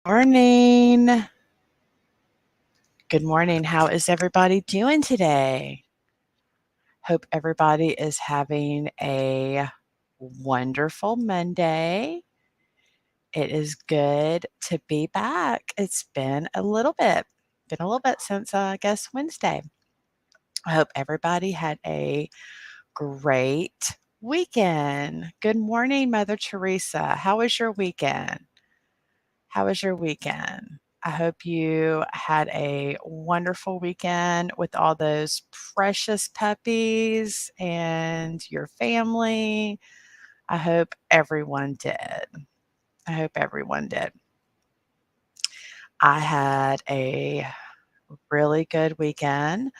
Morning. Good morning. How is everybody doing today? Hope everybody is having a wonderful Monday. It is good to be back. It's been a little bit since I guess Wednesday. I hope everybody had a great weekend. Good morning, Mother Teresa. How was your weekend? How was your weekend? I hope you had a wonderful weekend with all those precious puppies and your family. I hope everyone did. I hope everyone did. I had a really good weekend.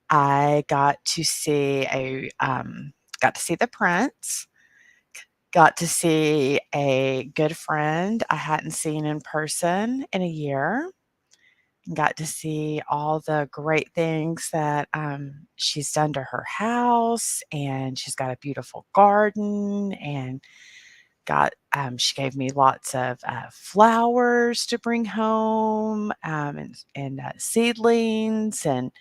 I got to see the prince, got to see a good friend I hadn't seen in person in a year. Got to see all the great things that she's done to her house, and she's got a beautiful garden. And she gave me lots of flowers to bring home, and seedlings, and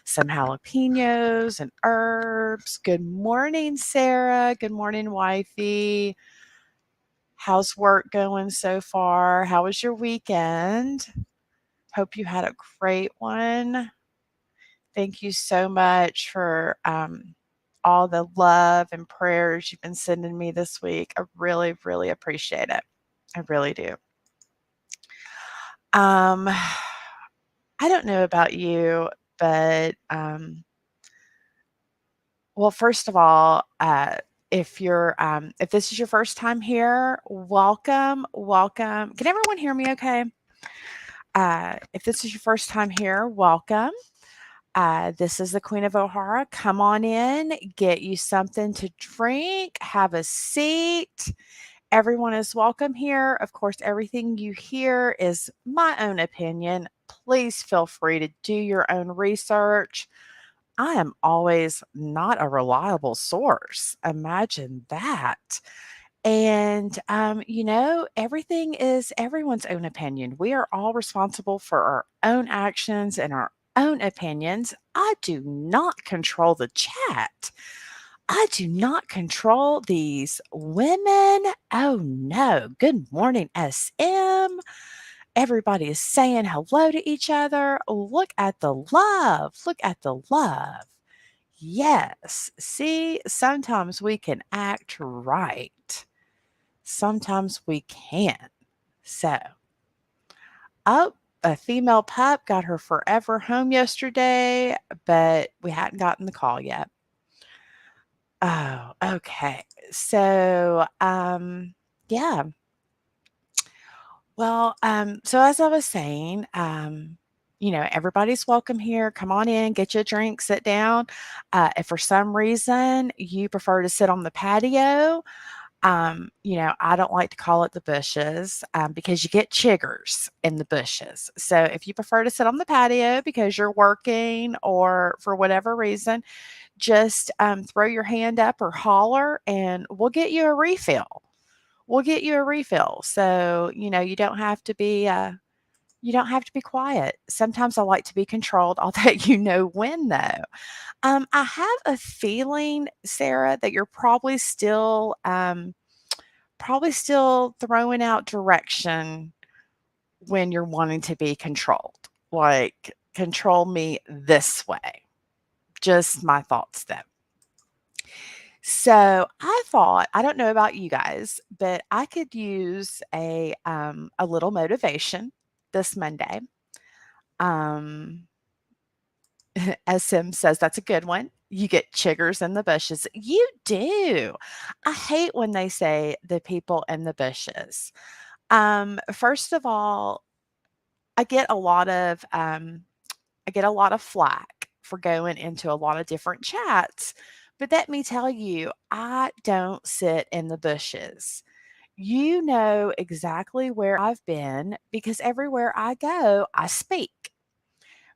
some jalapenos and herbs. Good morning, Sarah. Good morning, wifey. How's work going so far? How was your weekend? Hope you had a great one. Thank you so much for all the love and prayers you've been sending me this week. I really, really appreciate it. I really do. Um, I don't know about you, but well, first of all, if this is your first time here, welcome, welcome. Can everyone hear me? Okay. If this is your first time here, welcome. This is the Queen of O'Hara. Come on in, get you something to drink, have a seat. Everyone is welcome here. Of course, everything you hear is my own opinion. Please feel free to do your own research. I am always not a reliable source. Imagine that. And, everything is everyone's own opinion. We are all responsible for our own actions and our own opinions. I do not control the chat. I do not control these women. Oh no. Good morning, SM. Everybody is saying hello to each other. Look at the love. Look at the love. Yes. See, sometimes we can act right. Sometimes we can. So, oh, a female pup got her forever home yesterday, but we hadn't gotten the call yet. Oh, okay. So, yeah. Well, so as I was saying, everybody's welcome here. Come on in, get you a drink, sit down. If for some reason you prefer to sit on the patio, I don't like to call it the bushes because you get chiggers in the bushes. So if you prefer to sit on the patio because you're working or for whatever reason, just throw your hand up or holler and we'll get you a refill. We'll get you a refill. So, you don't have to be quiet. Sometimes I like to be controlled. I'll let you know when though. I have a feeling, Sarah, that you're probably still throwing out direction when you're wanting to be controlled. Like, control me this way. Just my thoughts, though. So I thought, I don't know about you guys, but I could use a little motivation this Monday. Um, as Sim says, that's a good one. You get chiggers in the bushes. You do. I hate when they say the people in the bushes. First of all, I get a lot of flack for going into a lot of different chats, but let me tell you, I don't sit in the bushes. You know exactly where I've been because everywhere I go, I speak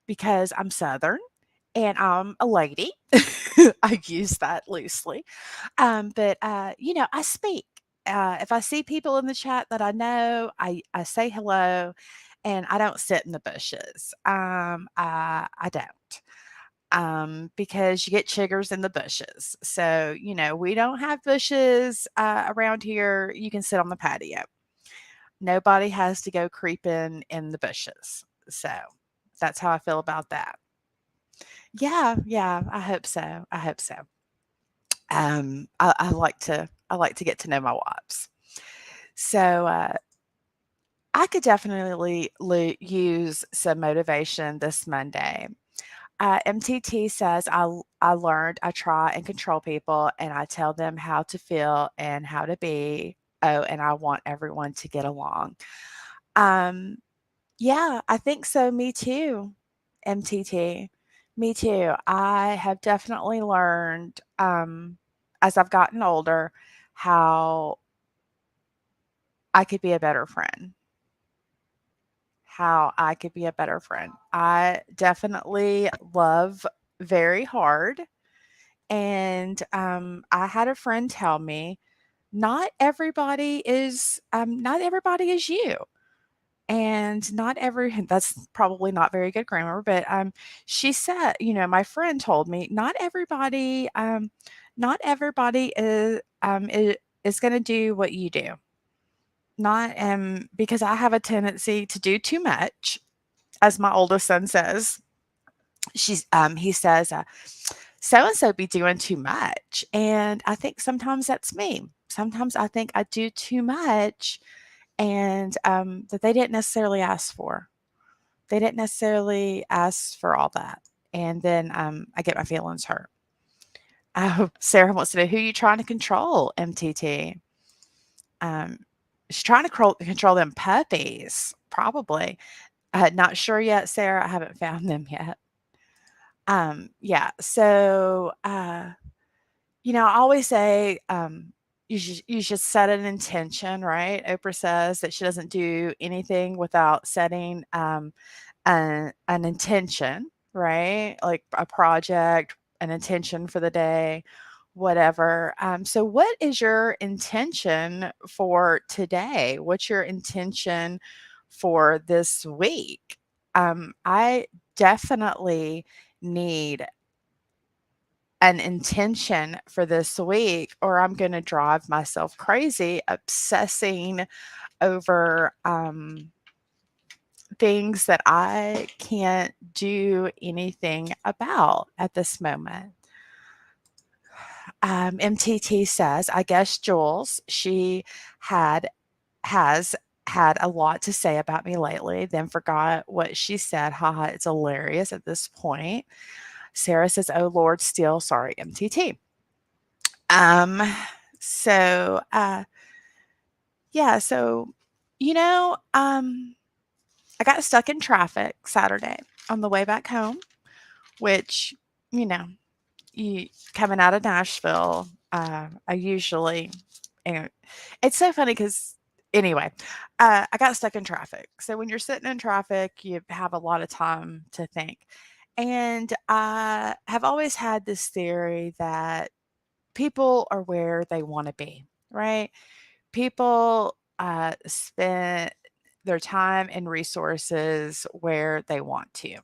because I'm Southern and I'm a lady. I use that loosely. But I speak. if I see people in the chat that I know, I say hello, and I don't sit in the bushes. I don't. Because you get chiggers in the bushes. So, we don't have bushes around here. You can sit on the patio. Nobody has to go creeping in the bushes. So, that's how I feel about that. Yeah, yeah, I hope so. I hope so. I like to get to know my wives. So, I could definitely use some motivation this Monday. MTT says, I learned I try and control people and I tell them how to feel and how to be. Oh, and I want everyone to get along. Um, yeah, I think so. Me too, MTT. Me too. I have definitely learned as I've gotten older how I could be a better friend. How I could be a better friend. I definitely love very hard. And I had a friend tell me, not everybody is you. And not every that's probably not very good grammar, but she said, my friend told me, not everybody is going to do what you do. Not because I have a tendency to do too much, as my oldest son says. He says, so and so be doing too much. And I think sometimes that's me. Sometimes I think I do too much and that they didn't necessarily ask for. They didn't necessarily ask for all that. And then I get my feelings hurt. Sarah wants to know who you trying to control, MTT. Um, she's trying to control them puppies, probably. Not sure yet, Sarah. I haven't found them yet. Yeah. So, I always say, you should set an intention, right? Oprah says that she doesn't do anything without setting, an intention, right? Like a project, an intention for the day, whatever. So what is your intention for today? What's your intention for this week? I definitely need an intention for this week, or I'm going to drive myself crazy obsessing over things that I can't do anything about at this moment. MTT says, I guess Jules, she had has had a lot to say about me lately, then forgot what she said. Haha, it's hilarious at this point. Sarah says, oh Lord, still sorry, MTT. Um, so, yeah, so, you know, um, I got stuck in traffic Saturday on the way back home, which, you know, you coming out of Nashville, I usually, and it's so funny because anyway, I got stuck in traffic. So when you're sitting in traffic, you have a lot of time to think. And I have always had this theory that people are where they want to be, right? People spend their time and resources where they want to.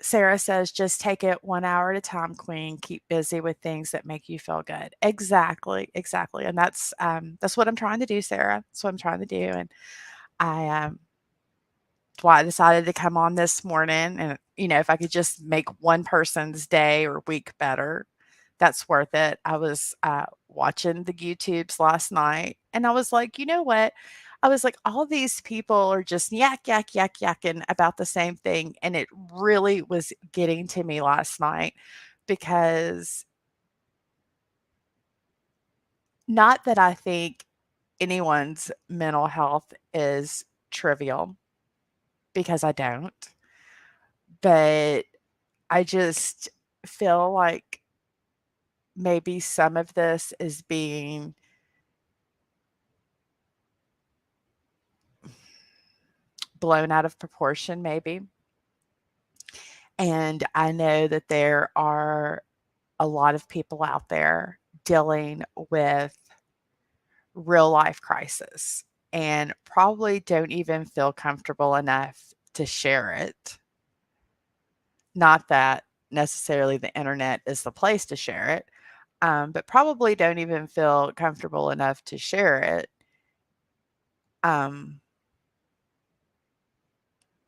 Sarah says, just take it 1 hour at a time, Queen. Keep busy with things that make you feel good. Exactly, exactly. And that's what I'm trying to do, Sarah. That's what I'm trying to do. And I that's why I decided to come on this morning. And if I could just make one person's day or week better, that's worth it. I was watching the YouTubes last night, and I was like, you know what? I was like, all these people are just yak, yak, yak, yakking about the same thing. And it really was getting to me last night because not that I think anyone's mental health is trivial, because I don't, but I just feel like maybe some of this is being blown out of proportion, maybe. And I know that there are a lot of people out there dealing with real life crisis and probably don't even feel comfortable enough to share it. Not that necessarily the internet is the place to share it, but probably don't even feel comfortable enough to share it um,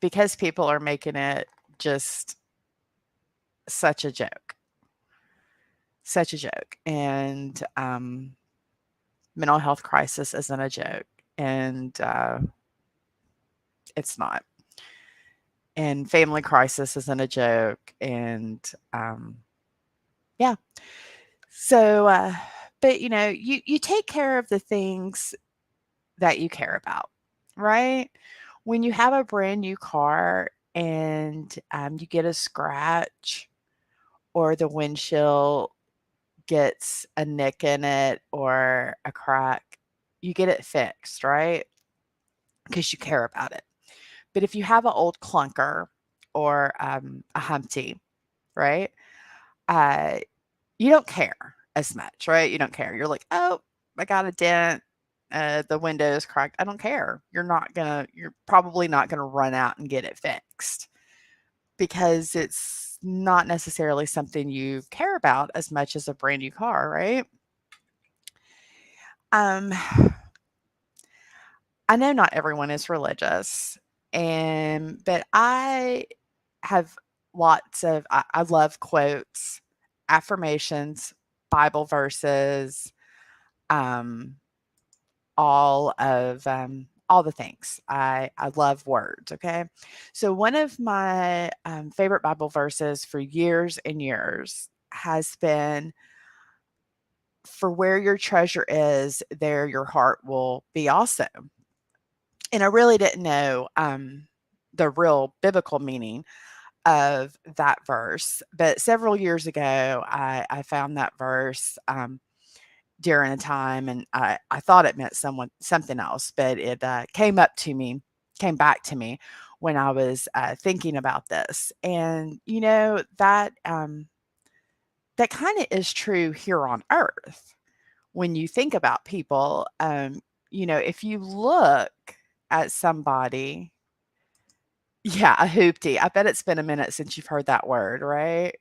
because people are making it just such a joke, such a joke. And mental health crisis isn't a joke, and it's not. And family crisis isn't a joke, and yeah. So, but you take care of the things that you care about, right? When you have a brand new car and you get a scratch or the windshield gets a nick in it or a crack, you get it fixed, right? Because you care about it. But if you have an old clunker or a Humpty, right? Uh, you don't care as much, right? You don't care. You're like, oh, I got a dent. The window is cracked. I don't care. You're probably not gonna run out and get it fixed because it's not necessarily something you care about as much as a brand new car, right? Um, I know not everyone is religious, and but I have I love quotes, affirmations, Bible verses, um, all the things. I love words. Okay, so one of my favorite Bible verses for years and years has been, "For where your treasure is, there your heart will be also." And I really didn't know the real biblical meaning of that verse, but several years ago, I found that verse. During a time, and I thought it meant something else, but it came back to me when I was thinking about this. And that kind of is true here on earth when you think about people. If you look at somebody, yeah, a hoopty. I bet it's been a minute since you've heard that word, right?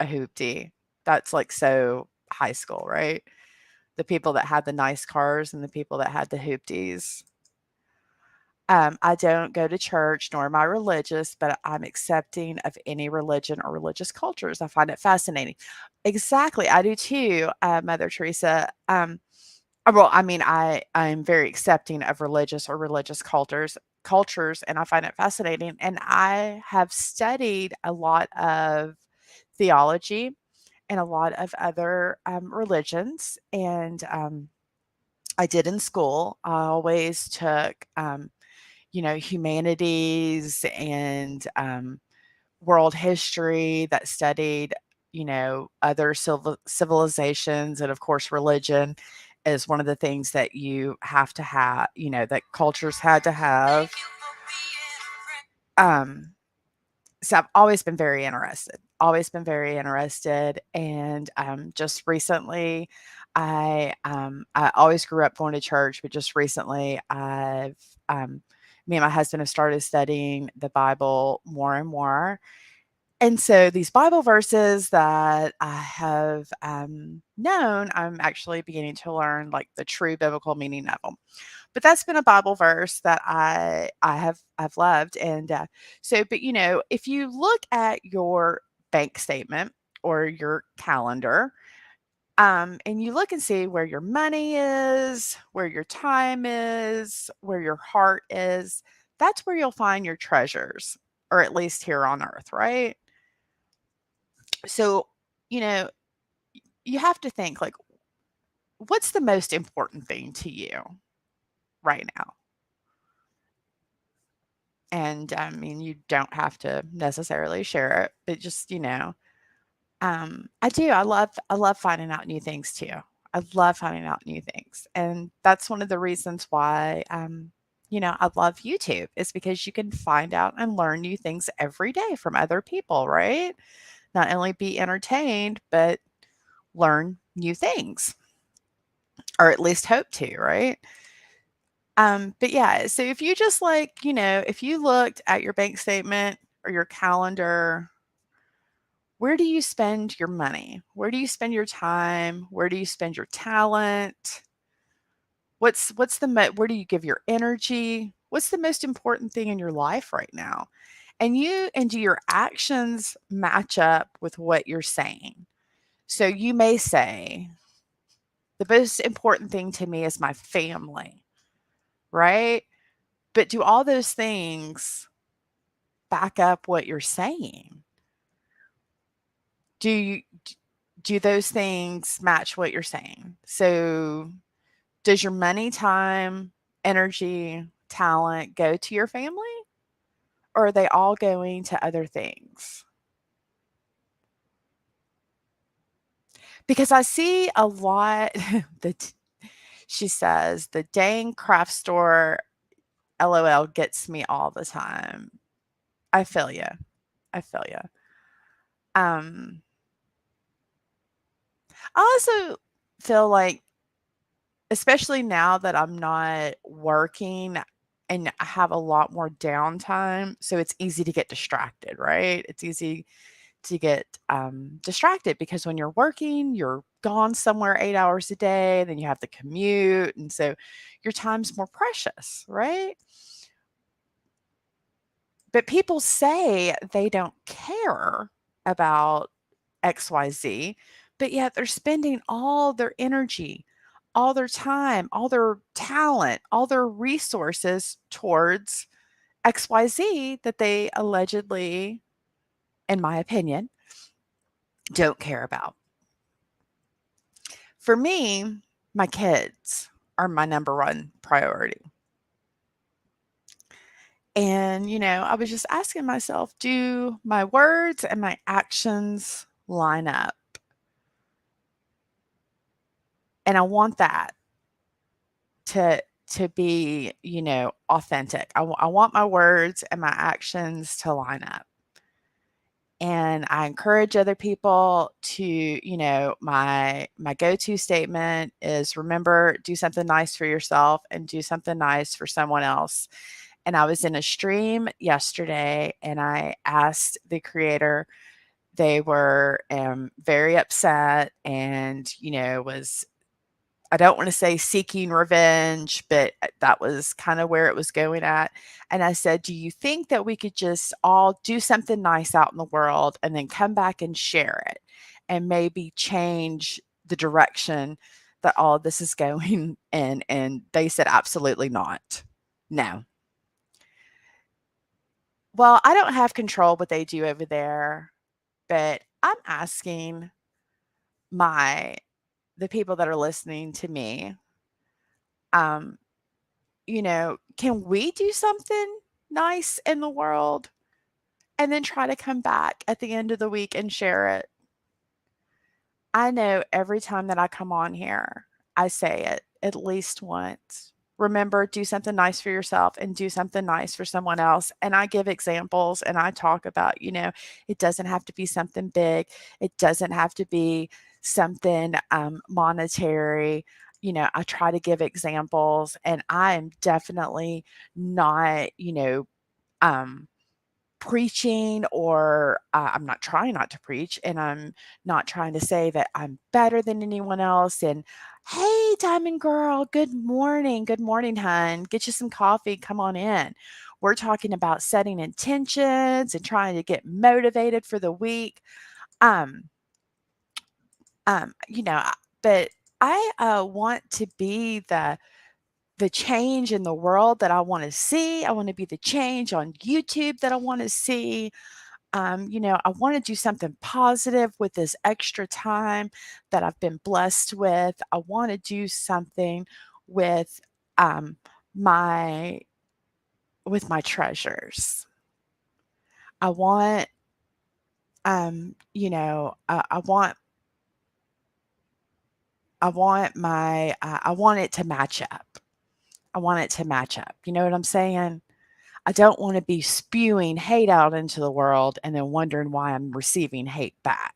A hoopty. That's like so high school, right? The people that had the nice cars and the people that had the hoopties. I don't go to church nor am I religious, but I'm accepting of any religion or religious cultures. I find it fascinating. Exactly, I do too, Mother Teresa. Well, I mean, I'm very accepting of religious or religious cultures, and I find it fascinating. And I have studied a lot of theology and a lot of other religions, and I did in school. I always took, humanities and world history that studied, other civilizations. And of course, religion is one of the things that you have to have, that cultures had to have. Um, so I've always been very interested. And just recently, I always grew up going to church, but just recently, um, me and my husband have started studying the Bible more and more. And so these Bible verses that I have known, I'm actually beginning to learn like the true biblical meaning of them. But that's been a Bible verse that I've loved. And but if you look at your bank statement or your calendar, and you look and see where your money is, where your time is, where your heart is, that's where you'll find your treasures, or at least here on earth, right? So, you know, you have to think like, what's the most important thing to you right now? And I mean, you don't have to necessarily share it, but just, I do. I love finding out new things too. I love finding out new things. And that's one of the reasons why I love YouTube is because you can find out and learn new things every day from other people, right? Not only be entertained, but learn new things or at least hope to, right? But yeah, so if you just if you looked at your bank statement or your calendar, where do you spend your money? Where do you spend your time? Where do you spend your talent? Where do you give your energy? What's the most important thing in your life right now? And do your actions match up with what you're saying? So you may say, the most important thing to me is my family, right? But do all those things back up what you're saying? Do you do those things match what you're saying? So does your money, time, energy, talent go to your family, or are they all going to other things? Because I see a lot that she says, the dang craft store LOL gets me all the time. I feel you. I feel you. Um, I also feel like, especially now that I'm not working and I have a lot more downtime, so it's easy to get distracted, right? It's easy to get distracted because when you're working, you're gone somewhere 8 hours a day, then you have to commute. And so your time's more precious, right? But people say they don't care about XYZ, but yet they're spending all their energy, all their time, all their talent, all their resources towards XYZ that they allegedly, in my opinion, don't care about. For me, my kids are my number one priority. And, I was just asking myself, do my words and my actions line up? And I want that to be, authentic. I want my words and my actions to line up. And I encourage other people to, my go-to statement is, remember, do something nice for yourself and do something nice for someone else. And I was in a stream yesterday and I asked the creator, they were very upset and, was, I don't want to say seeking revenge, but that was kind of where it was going at. And I said, do you think that we could just all do something nice out in the world and then come back and share it and maybe change the direction that all of this is going in? And they said, absolutely not. No. Well, I don't have control what they do over there, but I'm asking my the people that are listening to me, um, can we do something nice in the world and then try to come back at the end of the week and share it? I know every time that I come on here, I say it at least once. Remember, do something nice for yourself and do something nice for someone else. And I give examples and I talk about, it doesn't have to be something big, it doesn't have to be something monetary. I try to give examples, and I am definitely not, um, preaching, or I'm not trying not to preach, and I'm not trying to say that I'm better than anyone else. And hey, Diamond Girl, good morning. Good morning, hun. Get you some coffee. Come on in. We're talking about setting intentions and trying to get motivated for the week. Um, um, you know, I- but I want to be the change in the world that I want to see. I want to be the change on YouTube that I want to see. I want to do something positive with this extra time that I've been blessed with. I want to do something with um, my my treasures. I want, I want it to match up. I want it to match up. You know what I'm saying? I don't want to be spewing hate out into the world and then wondering why I'm receiving hate back.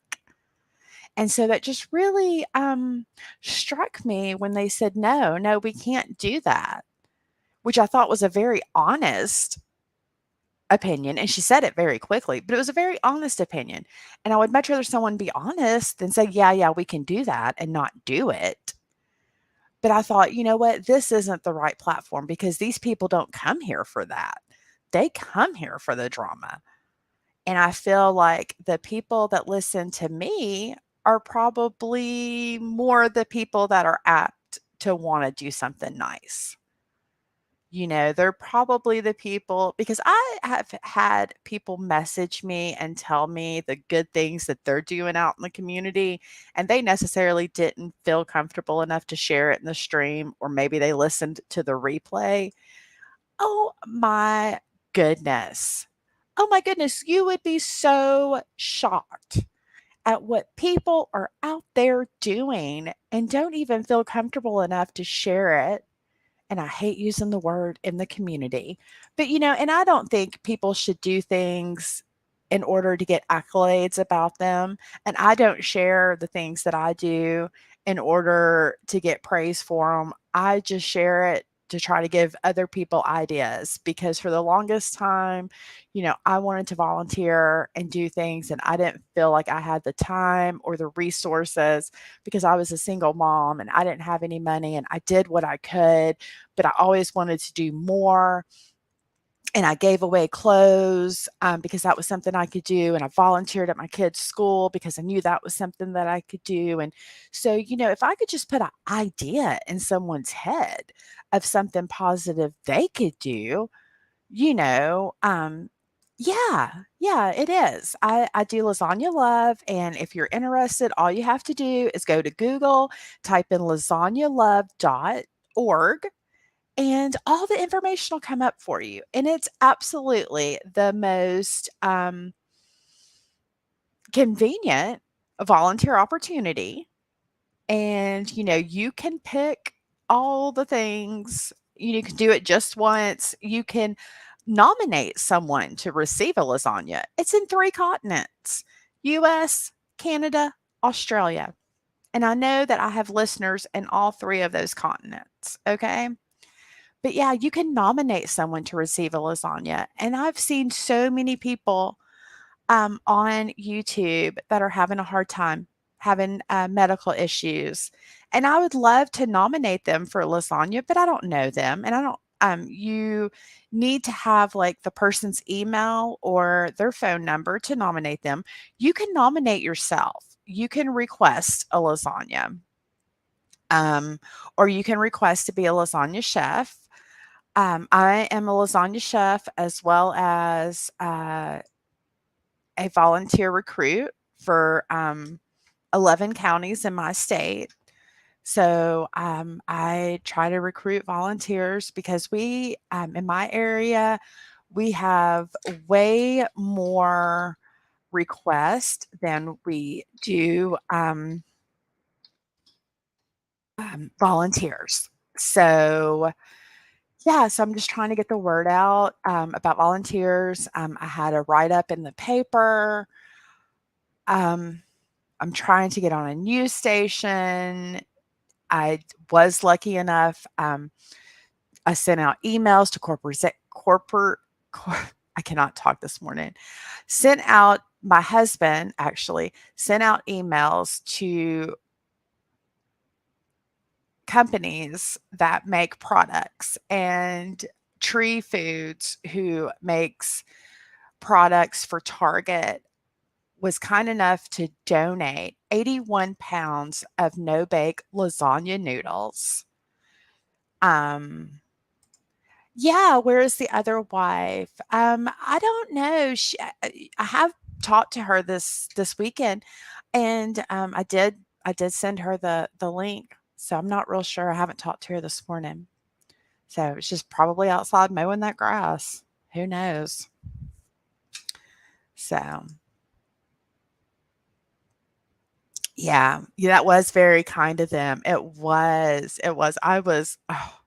And so that just really struck me when they said, no, no, we can't do that, which I thought was a very honest opinion. And she said it very quickly, but it was a very honest opinion. And I would much rather someone be honest than say, yeah, yeah, we can do that and not do it. But I thought, you know what? This isn't the right platform because these people don't come here for that. They come here for the drama. And I feel like the people that listen to me are probably more the people that are apt to want to do something nice. They're probably the people because I have had people message me and tell me the good things that they're doing out in the community, and they necessarily didn't feel comfortable enough to share it in the stream, or maybe they listened to the replay. Oh my goodness. Oh my goodness. You would be so shocked at what people are out there doing and don't even feel comfortable enough to share it, and I hate using the word in the community, but and I don't think people should do things in order to get accolades about them. And I don't share the things that I do in order to get praise for them. I just share it to try to give other people ideas because for the longest time, I wanted to volunteer and do things, and I didn't feel like I had the time or the resources because I was a single mom and I didn't have any money, and I did what I could, but I always wanted to do more. And I gave away clothes because that was something I could do. And I volunteered at my kids' school because I knew that was something that I could do. And so, if I could just put an idea in someone's head of something positive they could do, you know, um, yeah, yeah, it is. I do lasagna love. And if you're interested, all you have to do is go to Google, type in lasagналove.org, and all the information will come up for you. And it's absolutely the most convenient volunteer opportunity. And, you can pick all the things. You can do it just once. You can nominate someone to receive a lasagna. It's in 3 continents: US, Canada, Australia. And I know that I have listeners in all 3 of those continents. Okay. But yeah, you can nominate someone to receive a lasagna. And I've seen so many people on YouTube that are having a hard time, having medical issues. And I would love to nominate them for lasagna, but I don't know them. And I don't, you need to have like the person's email or their phone number to nominate them. You can nominate yourself. You can request a lasagna, um, or you can request to be a lasagna chef. I am a lasagna chef as well as a volunteer recruit for 11 counties in my state. So I try to recruit volunteers because in my area, we have way more requests than we do volunteers. So, yeah, so I'm just trying to get the word out about volunteers. I had a write up in the paper. Um, I'm trying to get on a news station. I was lucky enough. I sent out emails to I cannot talk this morning. My husband actually sent out emails to companies that make products, and Tree Foods, who makes products for Target, was kind enough to donate 81 pounds of no bake lasagna noodles. Um, yeah, where's the other wife? I don't know. I have talked to her this weekend, and I did send her the link. So I'm not real sure. I haven't talked to her this morning. So she's probably outside mowing that grass. Who knows? So yeah, yeah, that was very kind of them. It was. It was. I was. Oh,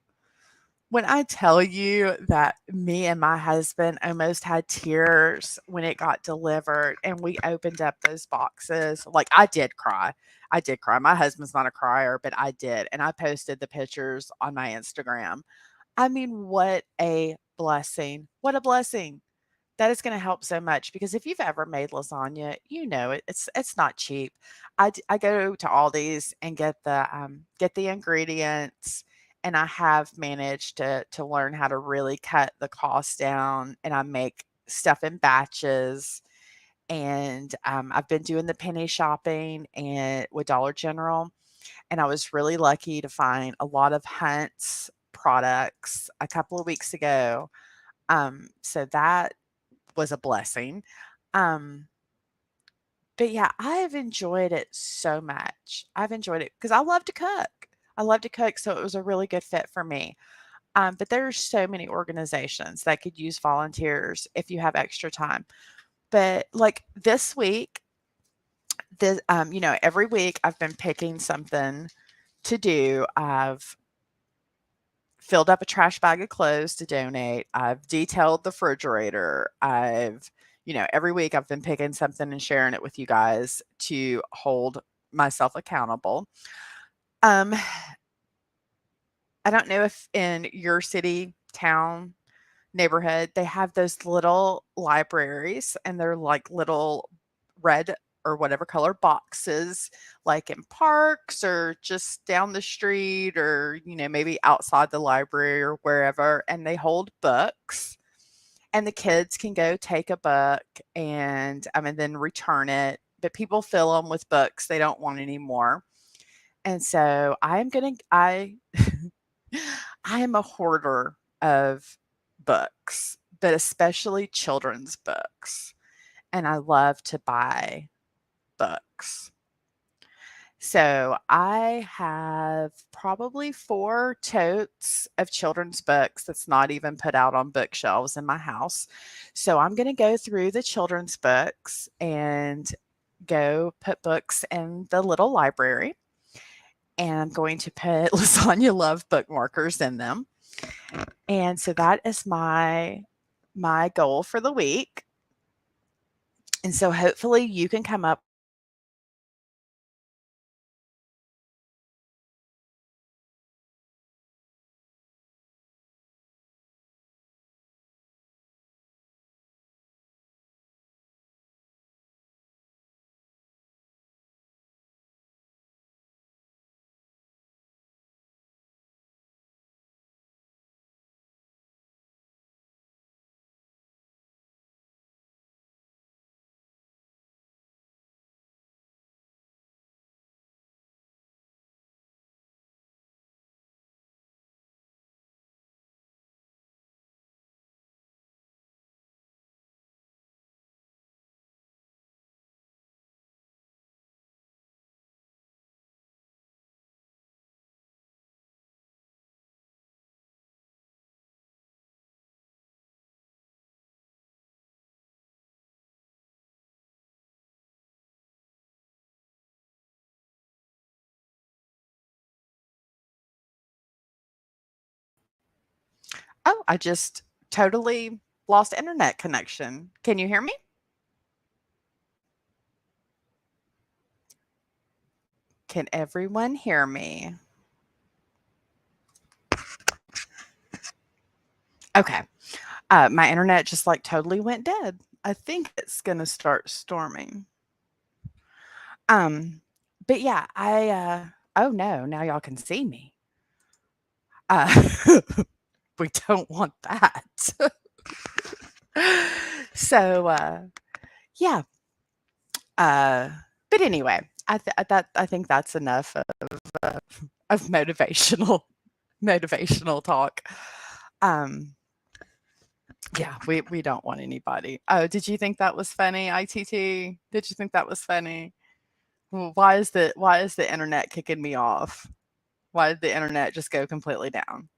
When I tell you that me and my husband almost had tears when it got delivered and we opened up those boxes, like I did cry. I did cry. My husband's not a crier, but I did. And I posted the pictures on my Instagram. I mean, what a blessing. What a blessing. That is gonna help so much because if you've ever made lasagna, you know it's not cheap. I go to Aldi's and get the ingredients, and I have managed to learn how to really cut the cost down, and I make stuff in batches, and, I've been doing the penny shopping and with Dollar General, and I was really lucky to find a lot of Hunt's products a couple of weeks ago, so that was a blessing. Um, but yeah, I have enjoyed it so much. I've enjoyed it because I love to cook. I love to cook, so it was a really good fit for me. But there are so many organizations that could use volunteers if you have extra time. But like this week, every week I've been picking something to do. I've filled up a trash bag of clothes to donate. I've detailed the refrigerator. Every week I've been picking something and sharing it with you guys to hold myself accountable. Um, I don't know if in your city, town, neighborhood, they have those little libraries and they're like little red or whatever color boxes, like in parks or just down the street or, maybe outside the library or wherever. And they hold books and the kids can go take a book and then return it. But people fill them with books they don't want anymore. And so I am a hoarder of books, but especially children's books, and I love to buy books. So I have probably 4 totes of children's books that's not even put out on bookshelves in my house. So I'm gonna go through the children's books and go put books in the little library, and I'm going to put Lasagna Love bookmarkers in them. And so that is my goal for the week. And so hopefully you can come up. Oh, I just totally lost internet connection. Can you hear me? Can everyone hear me? Okay. My internet just like totally went dead. I think it's going to start storming. Um, but yeah, oh no, now y'all can see me. Uh, we don't want that. So, yeah. Uh, but anyway, I think that's enough uh, of motivational talk. Um, yeah, we don't want anybody. Oh, did you think that was funny, ITT? Did you think that was funny? Well, why is the internet kicking me off? Why did the internet just go completely down?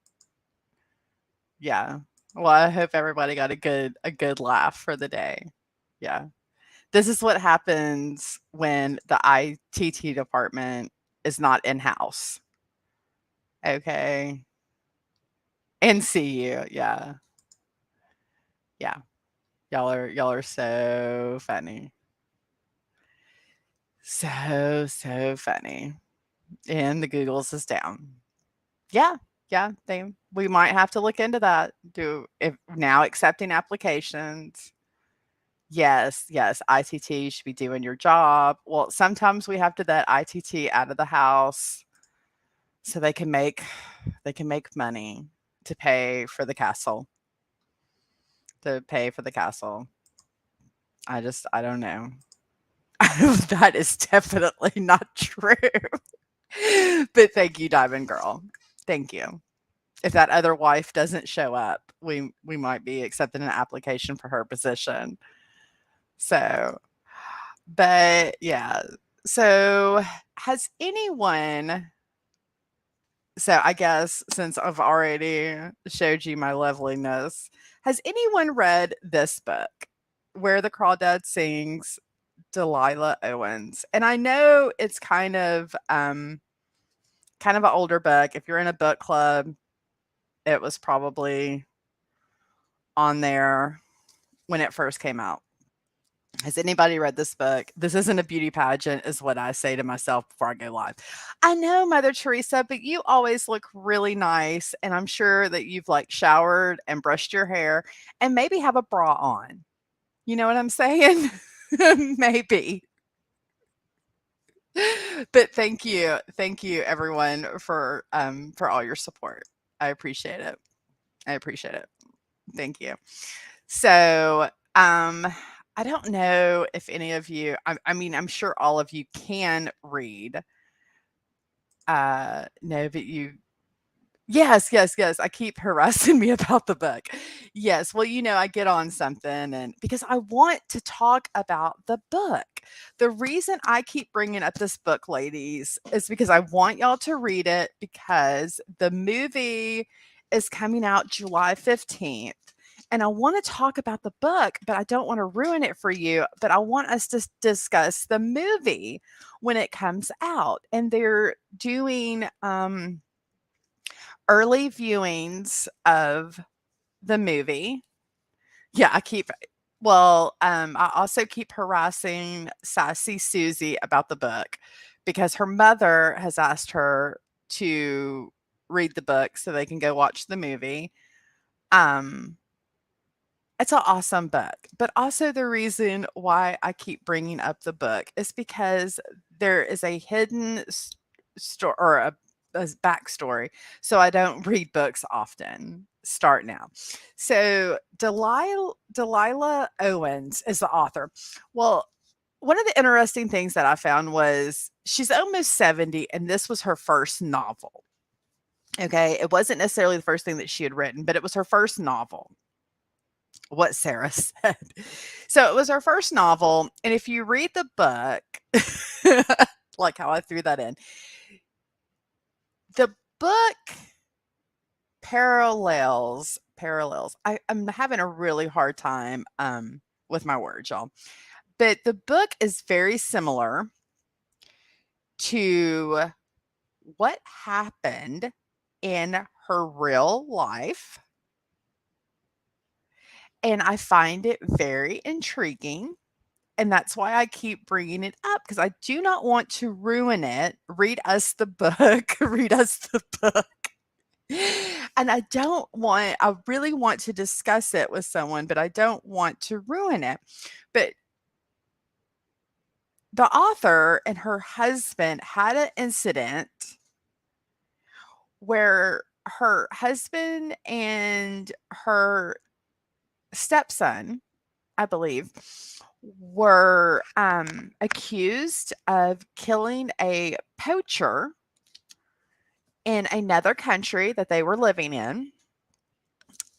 Yeah. Well, I hope everybody got a good laugh for the day. Yeah. This is what happens when the ITT department is not in-house. Okay. And see you. Yeah. Yeah. Y'all are so funny. So funny. And the Googles is down. Yeah. Yeah. We might have to look into that. Do if now accepting applications. Yes, yes, ITT should be doing your job. Well, sometimes we have to let ITT out of the house so they can make money to pay for the castle. To pay for the castle. I don't know. That is definitely not true. But thank you, Diamond Girl. Thank you. If that other wife doesn't show up, we might be accepting an application for her position. So, but yeah. So, has anyone so I guess since I've already showed you my loveliness, has anyone read this book, Where the Crawdad Sings, Delilah Owens? And I know it's kind of an older book. If you're in a book club, it was probably on there when it first came out. Has anybody read this book? This isn't a beauty pageant, is what I say to myself before I go live. I know, Mother Teresa, but you always look really nice. And I'm sure that you've like showered and brushed your hair and maybe have a bra on. You know what I'm saying? Maybe. But thank you. Thank you everyone for all your support. I appreciate it. I appreciate it. Thank you. So, I don't know if any of you, I mean, I'm sure all of you can read. No, but yes, yes, yes. I keep harassing me about the book. Yes. Well, I get on something and because I want to talk about the book. The reason I keep bringing up this book, ladies, is because I want y'all to read it because the movie is coming out July 15th. And I want to talk about the book, but I don't want to ruin it for you. But I want us to discuss the movie when it comes out. And they're doing early viewings of the movie. Yeah, I also keep harassing Sassy Susie about the book because her mother has asked her to read the book so they can go watch the movie. Um, it's an awesome book, but also the reason why I keep bringing up the book is because there is a hidden story or a backstory. So I don't read books often. Start now. So Delilah Owens is the author. Well, one of the interesting things that I found was she's almost 70 and this was her first novel. Okay. It wasn't necessarily the first thing that she had written, but it was her first novel what Sarah said. So it was her first novel. And if you read the book, like how I threw that in, the book parallels. I'm having a really hard time with my words, y'all. But the book is very similar to what happened in her real life. And I find it very intriguing. And that's why I keep bringing it up because I do not want to ruin it. Read us the book. Read us the book. And I really want to discuss it with someone, but I don't want to ruin it. But the author and her husband had an incident where her husband and her stepson, I believe, were accused of killing a poacher in another country that they were living in.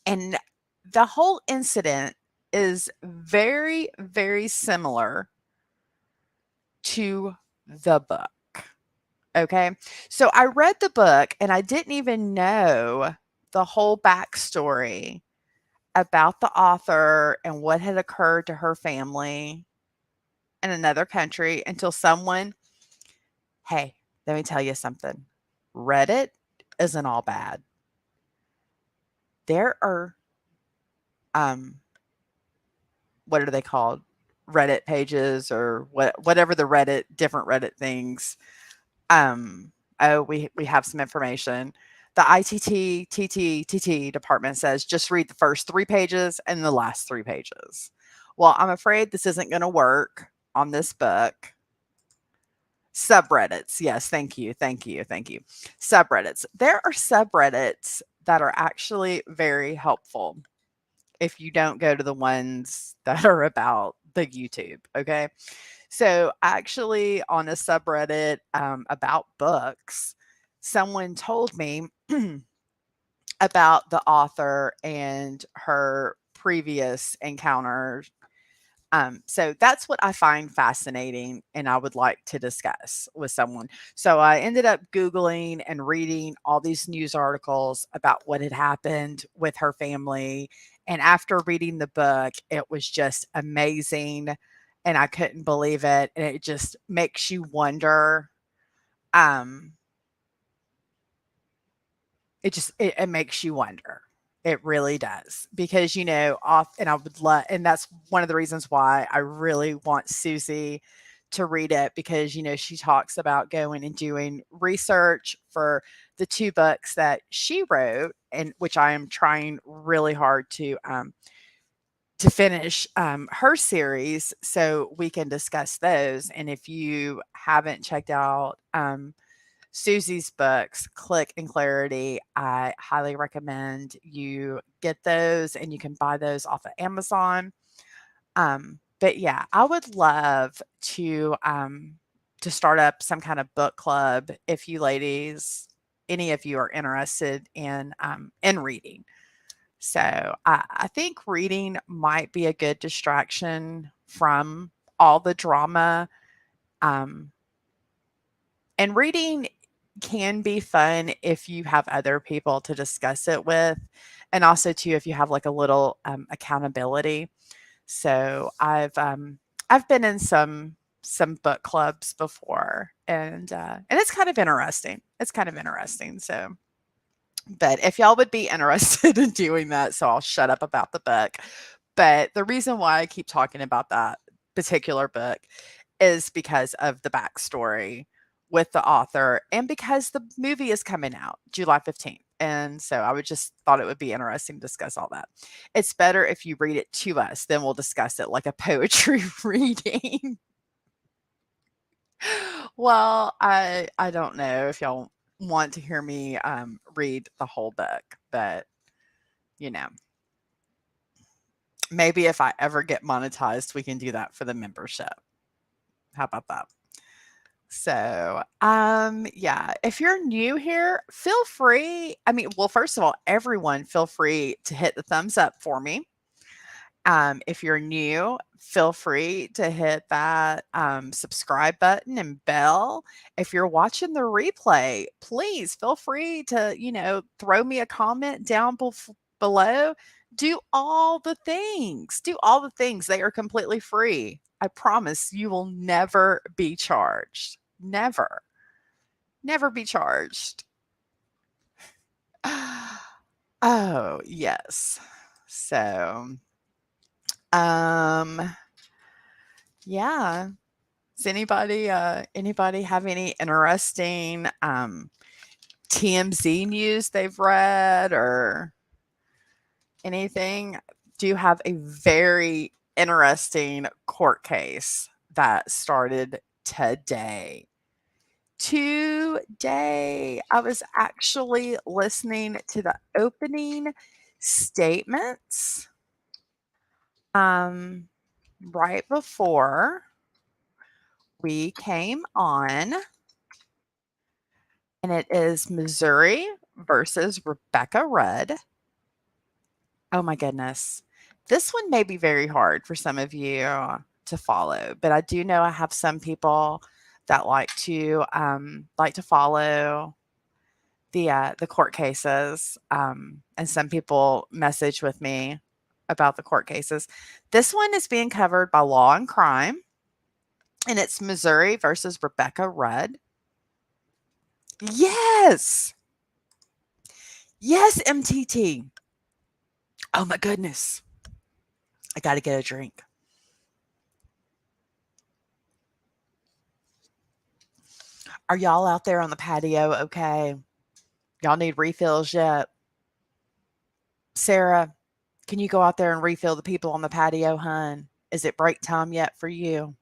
And the whole incident is very, very similar to the book. Okay. So I read the book and I didn't even know the whole backstory about the author and what had occurred to her family in another country until someone, hey, let me tell you something. Reddit isn't all bad. there are, um, what are they called? Reddit pages or whatever the Reddit, different Reddit things. Oh, we have some information. The ITT department says just read the first 3 pages and the last 3 pages. Well, I'm afraid this isn't going to work on this book. Subreddits. Yes, thank you. Thank you. Thank you. Subreddits. There are subreddits that are actually very helpful if you don't go to the ones that are about the YouTube, okay? So, actually, on a subreddit about books, someone told me about the author and her previous encounters. So that's what I find fascinating and I would like to discuss with someone. So I ended up Googling and reading all these news articles about what had happened with her family. And after reading the book, it was just amazing. And I couldn't believe it. And it just makes you wonder. Um, it makes you wonder. It really does because off and I would love, and that's one of the reasons why I really want Susie to read it because she talks about going and doing research for the 2 books that she wrote, and which I am trying really hard to finish her series so we can discuss those. And if you haven't checked out Susie's books, Click and Clarity, I highly recommend you get those and you can buy those off of Amazon. But yeah, I would love to start up some kind of book club if you ladies, any of you are interested in reading. So I think reading might be a good distraction from all the drama. Um, and reading can be fun if you have other people to discuss it with, and also too if you have like a little accountability. So I've been in some book clubs before, and it's kind of interesting. It's kind of interesting. So, but if y'all would be interested in doing that, so I'll shut up about the book. But the reason why I keep talking about that particular book is because of the backstory with the author and because the movie is coming out July 15th. And so I would just thought it would be interesting to discuss all that. It's better if you read it to us, then we'll discuss it like a poetry reading. Well, I don't know if y'all want to hear me read the whole book, but you know, maybe if I ever get monetized, we can do that for the membership. How about that? So, yeah, if you're new here, feel free. I mean, well, first of all, everyone feel free to hit the thumbs up for me. If you're new, feel free to hit that subscribe button and bell. If you're watching the replay, please feel free to, throw me a comment down below. Do all the things. Do all the things. They are completely free. I promise you will never be charged. Never. Never be charged. Oh, yes. So, um, yeah. Does anybody have any interesting TMZ news they've read or anything? Do have a very interesting court case that started today. Today, I was actually listening to the opening statements um, right before we came on, and it is Missouri versus Rebecca Rudd. Oh my goodness. This one may be very hard for some of you to follow, but I do know I have some people that like to follow the court cases, and some people message with me about the court cases. This one is being covered by Law and Crime, and it's Missouri versus Rebecca Rudd. Yes. Yes, MTT. Oh my goodness. I got to get a drink. Are y'all out there on the patio okay? Y'all need refills yet? Sarah, can you go out there and refill the people on the patio, hun? Is it break time yet for you?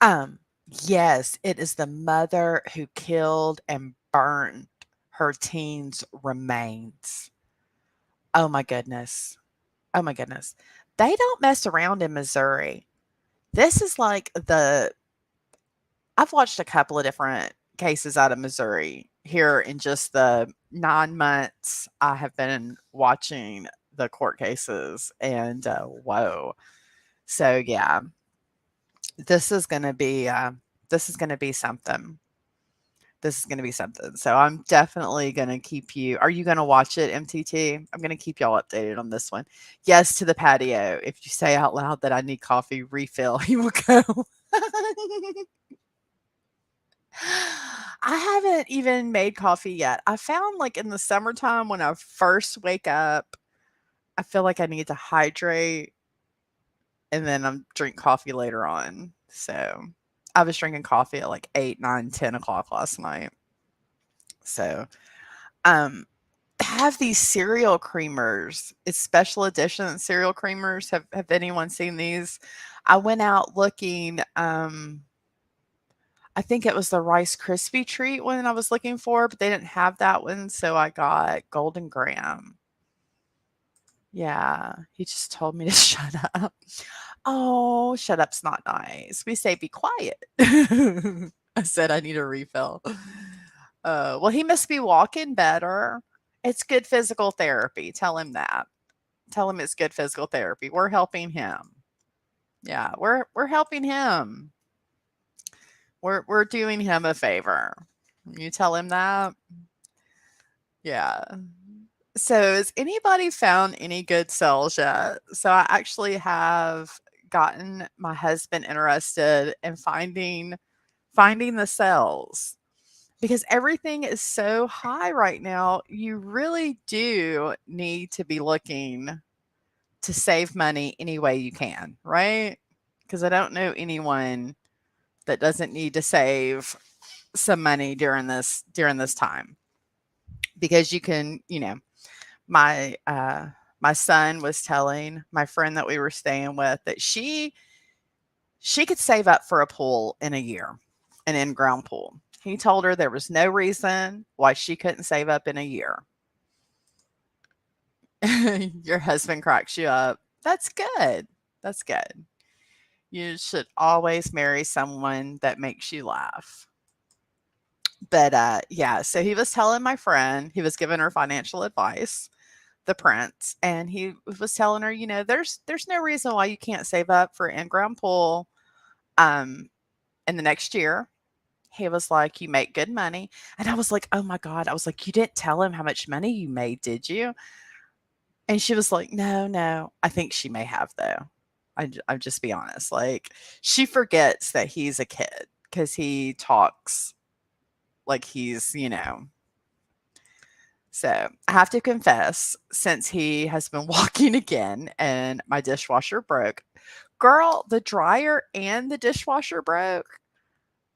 Um, yes, it is the mother who killed and burned her teen's remains. Oh my goodness. Oh my goodness. They don't mess around in Missouri. This is like the I've watched a couple of different cases out of Missouri here in just the 9 months I have been watching the court cases, and, whoa. So, yeah, this is gonna be, this is gonna be something. This is gonna be something. So, I'm definitely gonna keep you are you gonna watch it, MTT? I'm gonna keep y'all updated on this one. Yes to the patio. If you say out loud that I need coffee refill, he will go. I haven't even made coffee yet. I found, like, in the summertime when I first wake up, I feel like I need to hydrate, and then drink coffee later on. So, I was drinking coffee at, like, 8, 9, 10 o'clock last night. So, um, have these cereal creamers. It's special edition cereal creamers. Have anyone seen these? I went out looking, I think it was the Rice Krispie treat one I was looking for, but they didn't have that one, so I got Golden Graham. Yeah, he just told me to shut up. Oh, shut up's not nice. We say be quiet. I said I need a refill. Well, he must be walking better. It's good physical therapy. Tell him that. Tell him it's good physical therapy. We're helping him. Yeah, we're helping him. We're doing him a favor. You tell him that? Yeah. So, has anybody found any good cells yet? So, I actually have gotten my husband interested in finding the cells because everything is so high right now. You really do need to be looking to save money any way you can, right? Because I don't know anyone that doesn't need to save some money during this time because you can, my my son was telling my friend that we were staying with that she could save up for a pool in a year, an in-ground pool. He told her there was no reason why she couldn't save up in a year. Your husband cracks you up. That's good. That's good. You should always marry someone that makes you laugh. But yeah, so he was telling my friend, he was giving her financial advice, the prince, and he was telling her, there's no reason why you can't save up for an in-ground pool um in the next year. He was like, you make good money. And I was like, oh my God. I was like, you didn't tell him how much money you made, did you? And she was like, no, no. I think she may have though. I'll just be honest. Like she forgets that he's a kid because he talks like he's. So I have to confess, since he has been walking again and my dishwasher broke, girl, the dryer and the dishwasher broke.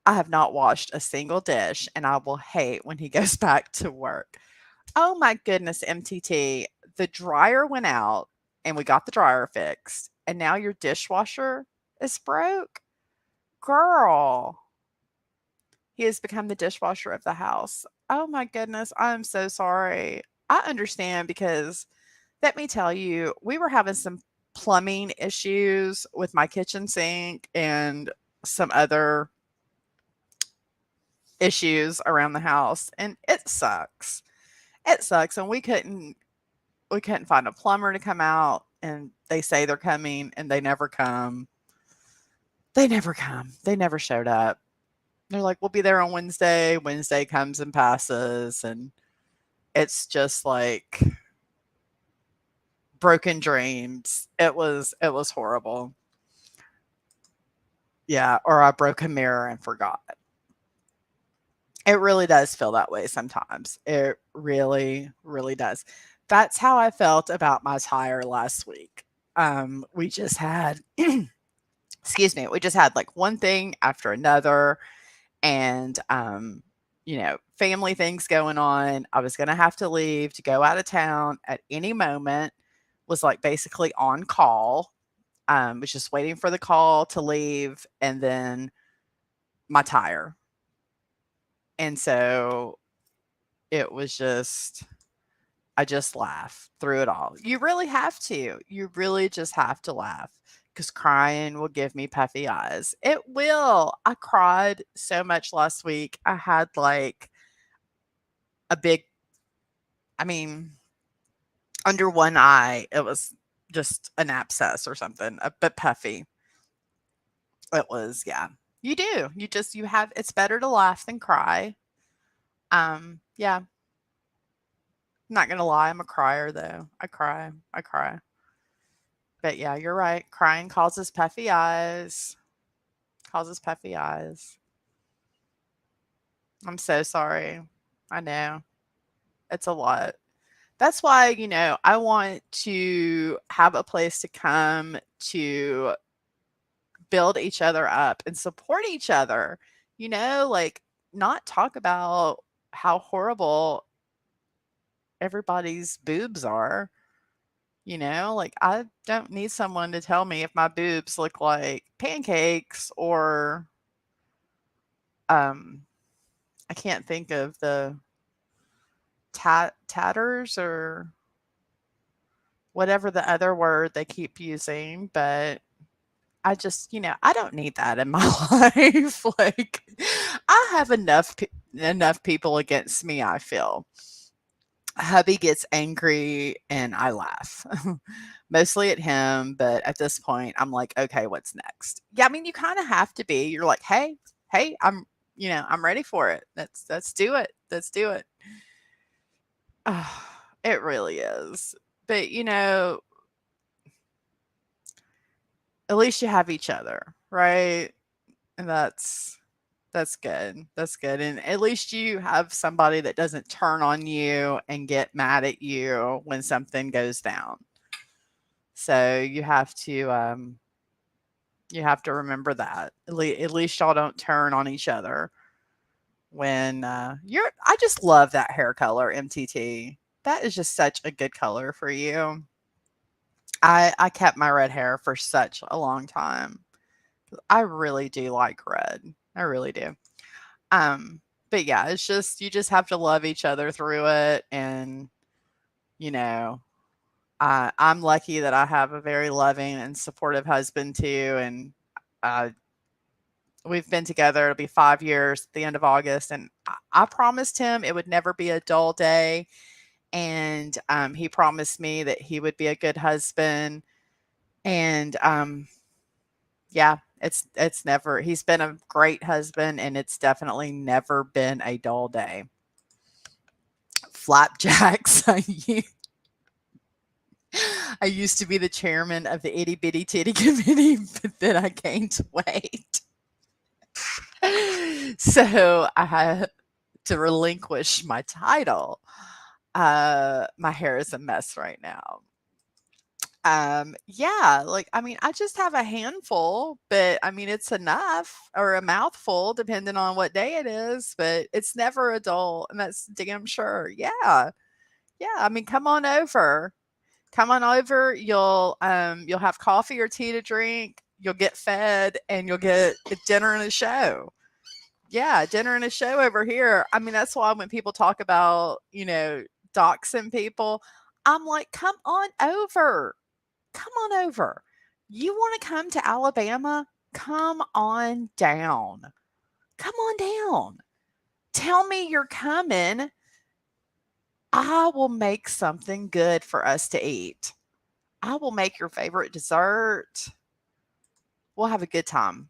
I have not washed a single dish and I will hate when he goes back to work. Oh my goodness, MTT. The dryer went out and we got the dryer fixed. And now your dishwasher is broke? Girl, he has become the dishwasher of the house. Oh my goodness. I'm so sorry. I understand because let me tell you, we were having some plumbing issues with my kitchen sink and some other issues around the house and it sucks. It sucks and we couldn't find a plumber to come out and they say they're coming and they never come. They never come. They never showed up. They're like, "We'll be there on Wednesday." Wednesday comes and passes and it's just like broken dreams. It was horrible. Yeah, or I broke a mirror and forgot. It really does feel that way sometimes. It really, really does. That's how I felt about my tire last week. We just had, excuse me, we just had like one thing after another, and family things going on. I was going to have to leave to go out of town at any moment. Was like basically on call. Was just waiting for the call to leave, and then my tire. And so it was just, I just laugh through it all. You really have to. You really just have to laugh because crying will give me puffy eyes. It will. I cried so much last week. I had like a big, I mean, under one eye, it was just an abscess or something, but puffy. It was, yeah. You do. You have, it's better to laugh than cry. Yeah. Not gonna lie, I'm a crier though. I cry. I cry. But yeah, you're right. Crying causes puffy eyes. Causes puffy eyes. I'm so sorry. I know. It's a lot. That's why, I want to have a place to come to build each other up and support each other. Like not talk about how horrible everybody's boobs are. Like I don't need someone to tell me if my boobs look like pancakes or um I can't think of the tatters or whatever the other word they keep using, but I just, I don't need that in my life. Like I have enough people against me, I feel. Hubby gets angry and I laugh. Mostly at him, but at this point I'm like, okay, what's next? Yeah, I mean you kind of have to be. You're like, hey, I'm ready for it. Let's do it. Let's do it. It really is. But at least you have each other, right? And that's good. That's good. And at least you have somebody that doesn't turn on you and get mad at you when something goes down. So you have to remember that. At least y'all don't turn on each other when you're I just love that hair color, MTT. That is just such a good color for you. I kept my red hair for such a long time. I really do like red. I really do. Um, but yeah, it's just you just have to love each other through it, and you know, I'm lucky that I have a very loving and supportive husband too, and uh, we've been together. It'll be 5 years at the end of August, and I promised him it would never be a dull day, and he promised me that he would be a good husband, and yeah, it's never. He's been a great husband, and it's definitely never been a dull day. Flapjacks. I used to be the chairman of the itty bitty titty committee, but then I gained weight. So I had to relinquish my title. My hair is a mess right now. Yeah, like I mean, I just have a handful, but I mean, it's enough or a mouthful depending on what day it is, but it's never a dull, and that's damn sure. Yeah. Yeah, I mean, come on over. Come on over. You'll have coffee or tea to drink. You'll get fed and you'll get a dinner and a show. Yeah, dinner and a show over here. I mean, that's why when people talk about, doxing people, I'm like, come on over. Come on over. You want to come to Alabama? Come on down. Come on down. Tell me you're coming. I will make something good for us to eat. I will make your favorite dessert. We'll have a good time.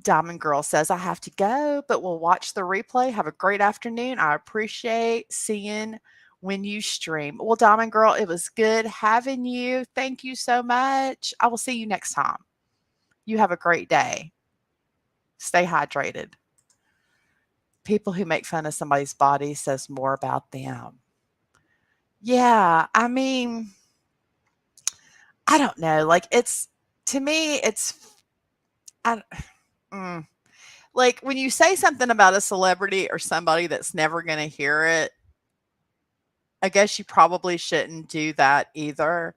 Diamond Girl says, I have to go, but we'll watch the replay. Have a great afternoon. I appreciate seeing when you stream. Well, Diamond Girl, it was good having you. Thank you so much. I will see you next time. You have a great day. Stay hydrated. People who make fun of somebody's body says more about them. Yeah, I mean, I don't know. Like it's to me, I, mm, like when you say something about a celebrity or somebody that's never going to hear it, I guess you probably shouldn't do that either.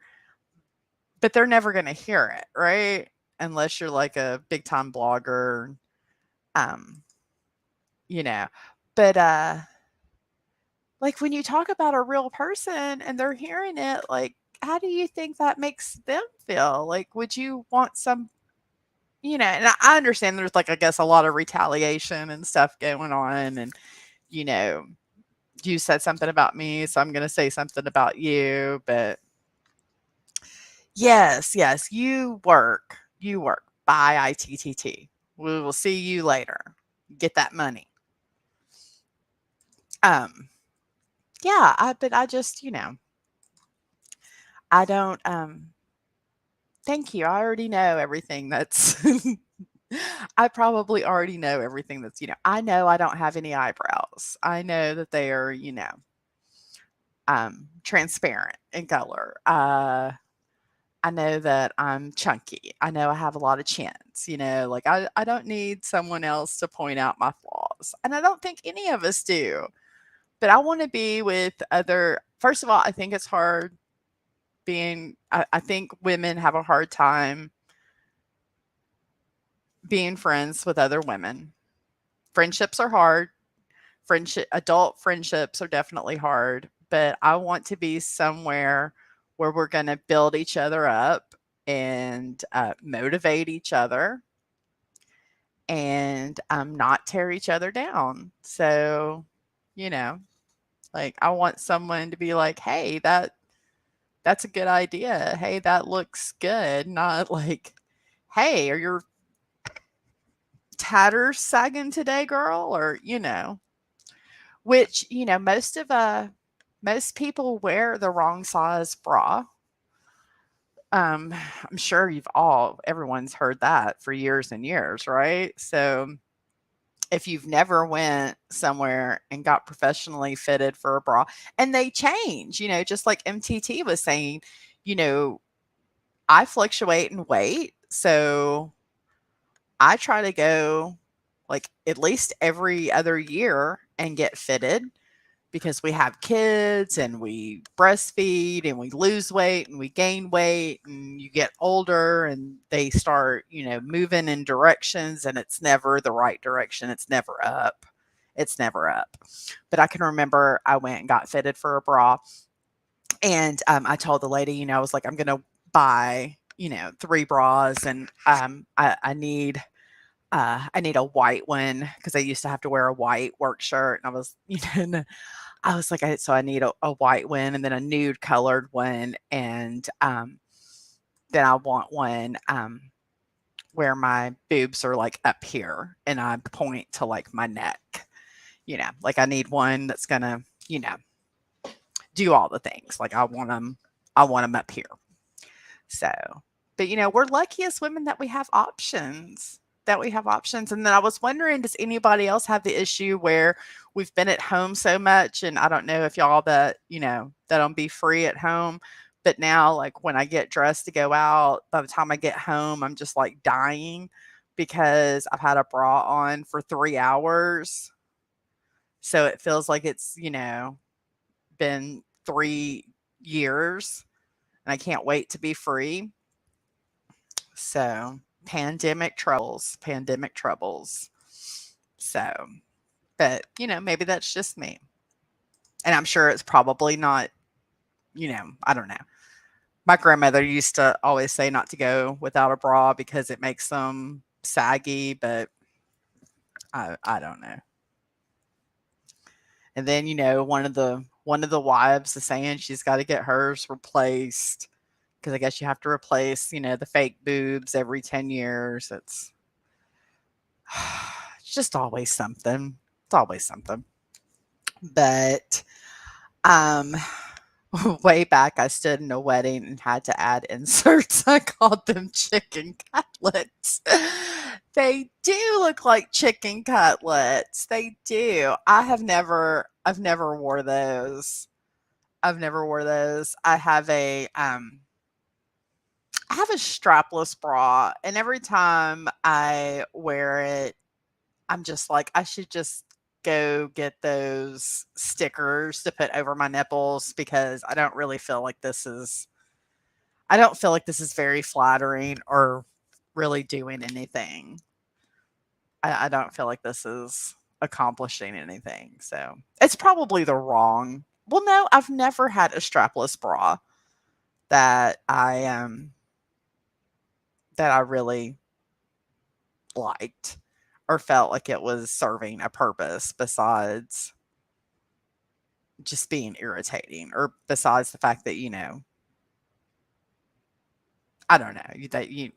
But they're never going to hear it, right? Unless you're like a big time blogger, um, you know. But like when you talk about a real person and they're hearing it, like how do you think that makes them feel? Like would you want some, and I understand there's like I guess a lot of retaliation and stuff going on, and you know, you said something about me, so I'm going to say something about you, but yes, yes, you work. You work. Bye, ITTT. We will see you later. Get that money. Um, yeah, but I just, I don't, thank you. I already know everything that's, I probably already know everything that's, I know I don't have any eyebrows. I know that they are, transparent in color. I know that I'm chunky. I know I have a lot of chins, like I don't need someone else to point out my flaws. And I don't think any of us do. But I want to be with other, first of all, I think it's hard I think women have a hard time being friends with other women. Friendships are hard. Adult friendships are definitely hard, but I want to be somewhere where we're going to build each other up and motivate each other and not tear each other down. So, you know, like I want someone to be like, "Hey, that's a good idea. Hey, that looks good." Not like, "Hey, are your tatters sagging today, girl?" Or, which, most people wear the wrong size bra. I'm sure everyone's heard that for years and years, right? So if you've never went somewhere and got professionally fitted for a bra, and they change, just like MTT was saying, you know, I fluctuate in weight. So I try to go like at least every other year and get fitted because we have kids and we breastfeed and we lose weight and we gain weight and you get older and they start, moving in directions and it's never the right direction. It's never up. It's never up. But I can remember I went and got fitted for a bra and I told the lady, I was like, I'm going to buy, 3 bras and I need a white one because I used to have to wear a white work shirt and I was, I was like, so I need a white one and then a nude colored one. And then I want one where my boobs are like up here and I point to like my neck. Like I need one that's going to, do all the things. Like I want them up here. So, but we're lucky as women that we have options. That we have options. And then I was wondering, does anybody else have the issue where we've been at home so much? And I don't know if y'all that don't be free at home. But now, like when I get dressed to go out, by the time I get home, I'm just like dying because I've had a bra on for 3 hours. So it feels like it's, been 3 years and I can't wait to be free. So, pandemic troubles. So, but, maybe that's just me. And I'm sure it's probably not, I don't know. My grandmother used to always say not to go without a bra because it makes them saggy, but I don't know. And then, one of the wives is saying she's got to get hers replaced because I guess you have to replace, the fake boobs every 10 years. It's just always something. It's always something. But um way back I stood in a wedding and had to add inserts. I called them chicken cutlets. They do look like chicken cutlets. They do. I've never wore those. I've never wore those. I have a strapless bra, and every time I wear it, I'm just like, I should just go get those stickers to put over my nipples because I don't feel like this is very flattering or really doing anything. I don't feel like this is accomplishing anything. So it's probably the wrong. Well, no, I've never had a strapless bra that I really liked or felt like it was serving a purpose besides just being irritating or besides the fact that, I don't know, you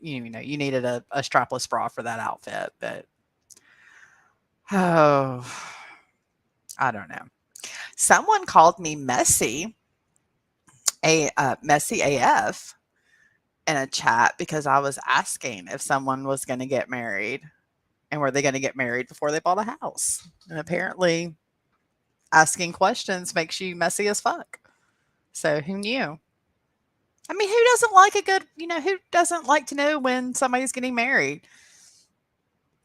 needed a strapless bra for that outfit, but oh, I don't know. Someone called me messy AF in a chat because I was asking if someone was going to get married and were they going to get married before they bought a house. And apparently, asking questions makes you messy as fuck. So who knew? I mean, who doesn't like who doesn't like to know when somebody's getting married?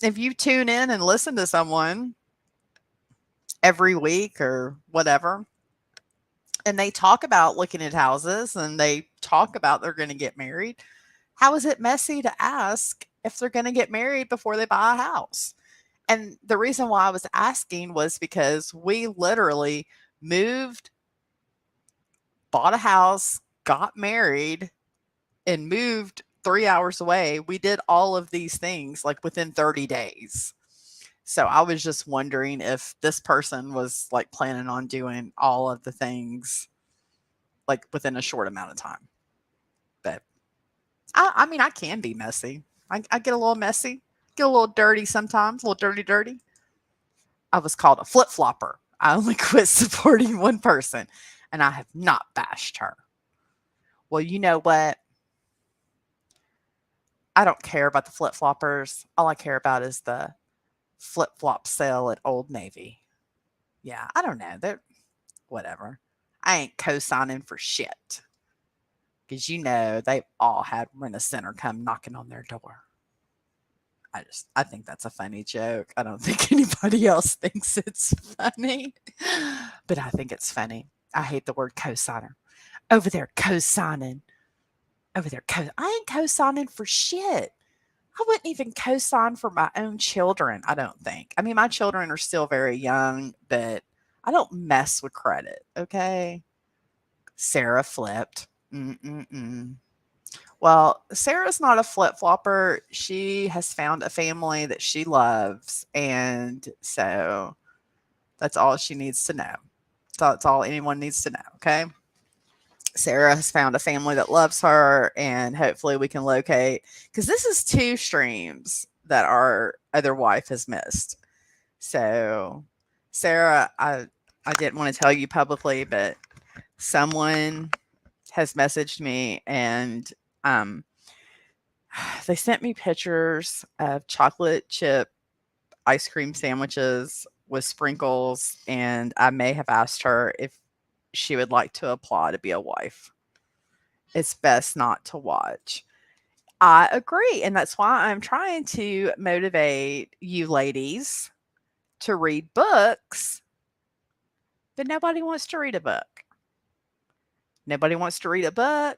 If you tune in and listen to someone every week or whatever, and they talk about looking at houses and they talk about they're going to get married, how is it messy to ask if they're going to get married before they buy a house? And the reason why I was asking was because we literally moved, bought a house, got married, and moved 3 hours away. We did all of these things like within 30 days. So I was just wondering if this person was like planning on doing all of the things like within a short amount of time. But I mean, I can be messy. I get a little messy, get a little dirty sometimes, a little dirty. I was called a flip flopper. I only quit supporting one person, and I have not bashed her. Well, you know what? I don't care about the flip floppers. All I care about is the flip flop sale at Old Navy. Yeah, I don't know. They're whatever. I ain't co signing for shit because they've all had Rent a Center come knocking on their door. I think that's a funny joke. I don't think anybody else thinks it's funny, but I think it's funny. I hate the word co-signer. Over there co-signing. Over there I ain't co-signing for shit. I wouldn't even co-sign for my own children, I don't think. I mean, my children are still very young, but I don't mess with credit, okay? Sarah flipped. Mm-mm-mm. Well, Sarah's not a flip flopper. She has found a family that she loves. And so that's all she needs to know. So that's all anyone needs to know. Okay. Sarah has found a family that loves her, and hopefully we can locate because this is two streams that our other wife has missed. So, Sarah, I didn't want to tell you publicly, but someone has messaged me and um they sent me pictures of chocolate chip ice cream sandwiches with sprinkles, and I may have asked her if she would like to apply to be a wife. It's best not to watch. I agree, and that's why I'm trying to motivate you ladies to read books, but nobody wants to read a book. Nobody wants to read a book.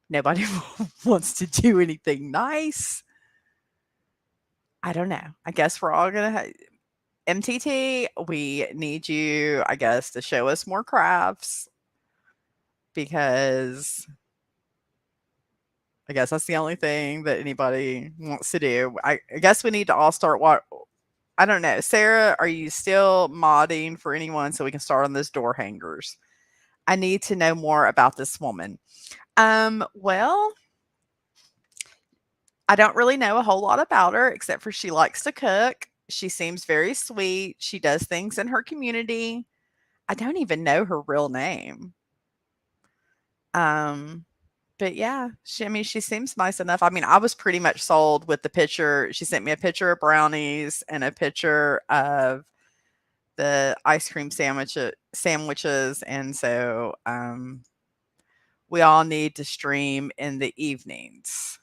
Nobody wants to do anything nice. I don't know. I guess we're all gonna MTT. We need you, I guess, to show us more crafts because I guess that's the only thing that anybody wants to do. I guess we need to all start. What I don't know, Sarah, are you still modding for anyone so we can start on those door hangers? I need to know more about this woman. Well, I don't really know a whole lot about her except for she likes to cook. She seems very sweet. She does things in her community. I don't even know her real name. Um, but yeah, she seems nice enough. I mean, I was pretty much sold with the picture. She sent me a picture of brownies and a picture of the ice cream sandwiches, and so we all need to stream in the evenings.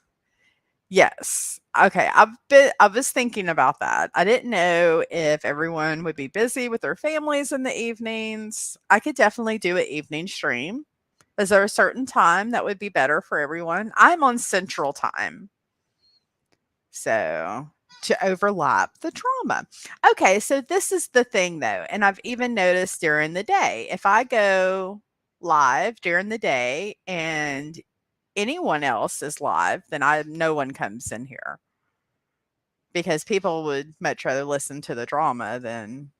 Yes. Okay. I was thinking about that. I didn't know if everyone would be busy with their families in the evenings. I could definitely do an evening stream. Is there a certain time that would be better for everyone? I'm on Central Time. So to overlap the drama. Okay, so this is the thing though, and I've even noticed during the day, if I go live during the day and anyone else is live, then no one comes in here because people would much rather listen to the drama than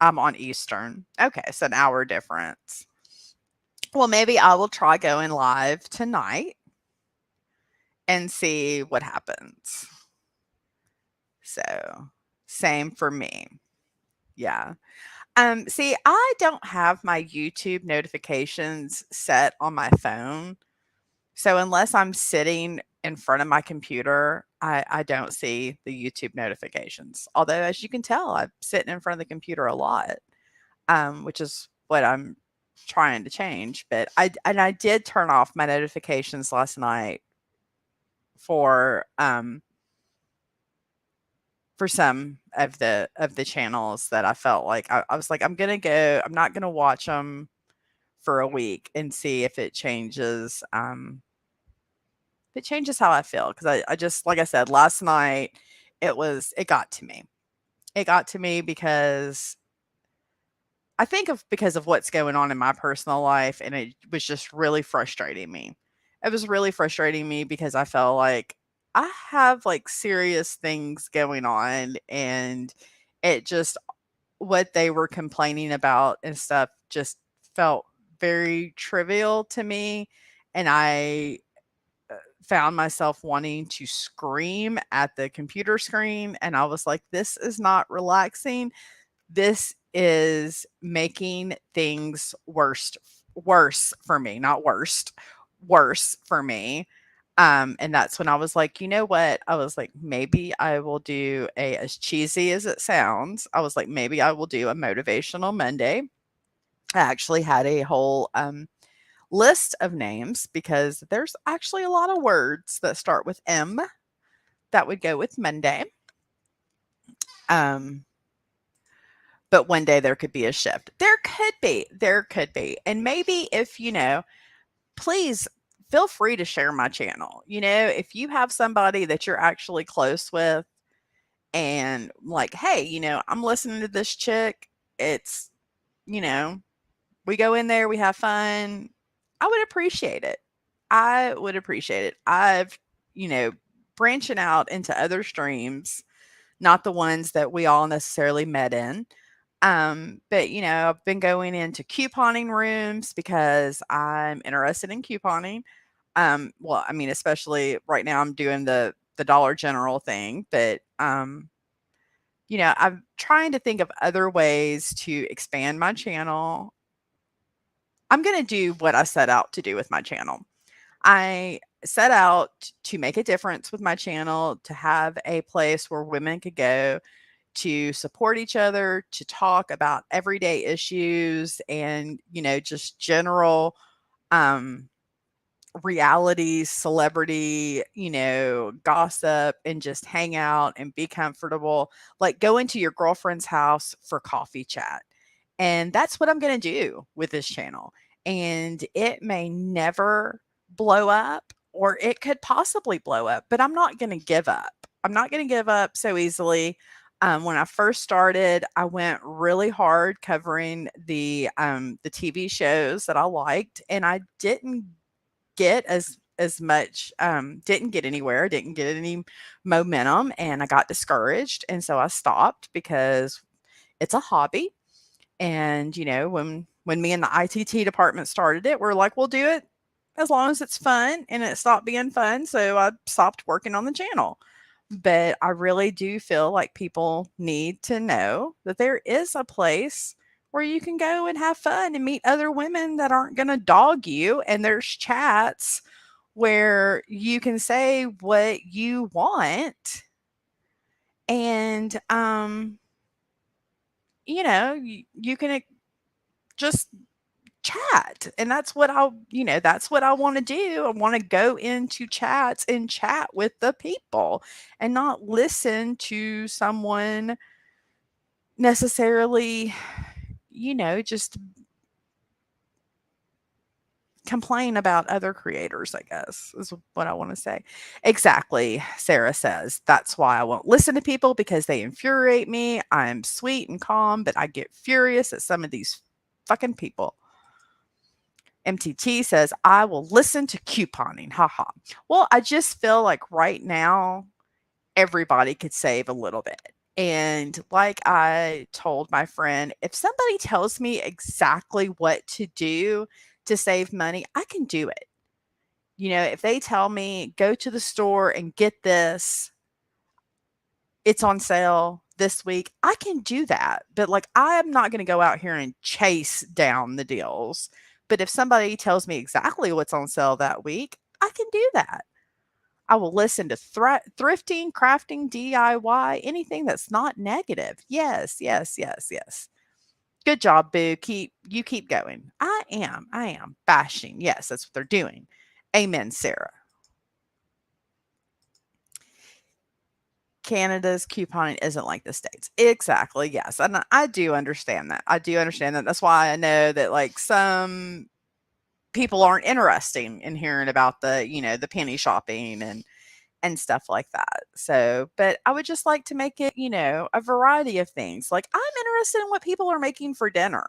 I'm on Eastern. Okay, so an hour difference. Well, maybe I will try going live tonight and see what happens. So, same for me. Yeah. See, I don't have my YouTube notifications set on my phone. So unless I'm sitting in front of my computer, I don't see the YouTube notifications. Although, as you can tell, I'm sitting in front of the computer a lot, which is what I'm trying to change. But I did turn off my notifications last night for some of the channels that I felt like I was like, I'm not gonna watch them for a week and see if it changes how I feel. Because I just, like I said, last night, it got to me. It got to me because because of what's going on in my personal life, and it was just really frustrating me. It was really frustrating me because I felt like I have, like, serious things going on, and it just what they were complaining about and stuff just felt very trivial to me, and I found myself wanting to scream at the computer screen, and I was like, "This is not relaxing. This is making things worse for me, not worst, worse for me." And that's when I was like, "You know what?" I was like, "Maybe I will do a," as cheesy as it sounds, I was like, "Maybe I will do a motivational Monday." I actually had a whole, list of names because there's actually a lot of words that start with M that would go with Monday. Um, but one day there could be a shift. There could be. And maybe if, please feel free to share my channel. If you have somebody that you're actually close with and like, hey, I'm listening to this chick. It's, you know, we go in there, we have fun. I would appreciate it. I would appreciate it. I've, you know, branching out into other streams, not the ones that we all necessarily met in. But I've been going into couponing rooms because I'm interested in couponing. Well, I mean, especially right now I'm doing the Dollar General thing, but I'm trying to think of other ways to expand my channel. I'm going to do what I set out to do with my channel. I set out to make a difference with my channel, to have a place where women could go to support each other, to talk about everyday issues and, just general um, reality, celebrity, gossip, and just hang out and be comfortable. Like go into your girlfriend's house for coffee chat. And that's what I'm going to do with this channel. And it may never blow up, or it could possibly blow up, but I'm not going to give up. I'm not going to give up so easily. When I first started, I went really hard covering the TV shows that I liked, and I didn't get as much, didn't get anywhere, didn't get any momentum, and I got discouraged, and so I stopped because it's a hobby. And, when me and the ITT department started it, we're like, "We'll do it as long as it's fun," and it stopped being fun, so I stopped working on the channel. But I really do feel like people need to know that there is a place where you can go and have fun and meet other women that aren't gonna dog you, and there's chats where you can say what you want, and, you can just chat. And that's what I want to do. I want to go into chats and chat with the people and not listen to someone necessarily, just complain about other creators, I guess, is what I want to say. Exactly. Sarah says, that's why I won't listen to people because they infuriate me. I'm sweet and calm, but I get furious at some of these fucking people. MTT says, I will listen to couponing. Haha. Well, I just feel like right now, everybody could save a little bit. And like I told my friend, if somebody tells me exactly what to do to save money, I can do it. If they tell me, go to the store and get this, it's on sale this week, I can do that. But like, I'm not going to go out here and chase down the deals. But if somebody tells me exactly what's on sale that week, I can do that. I will listen to thrifting, crafting, DIY, anything that's not negative. Yes, yes, yes, yes. Good job, Boo. Keep going. I am bashing. Yes, that's what they're doing. Amen, Sarah. Canada's couponing isn't like the States. Exactly. Yes. And I do understand that. I do understand that. That's why I know that like some people aren't interested in hearing about the penny shopping and stuff like that. So, but I would just like to make it, a variety of things. Like I'm interested in what people are making for dinner.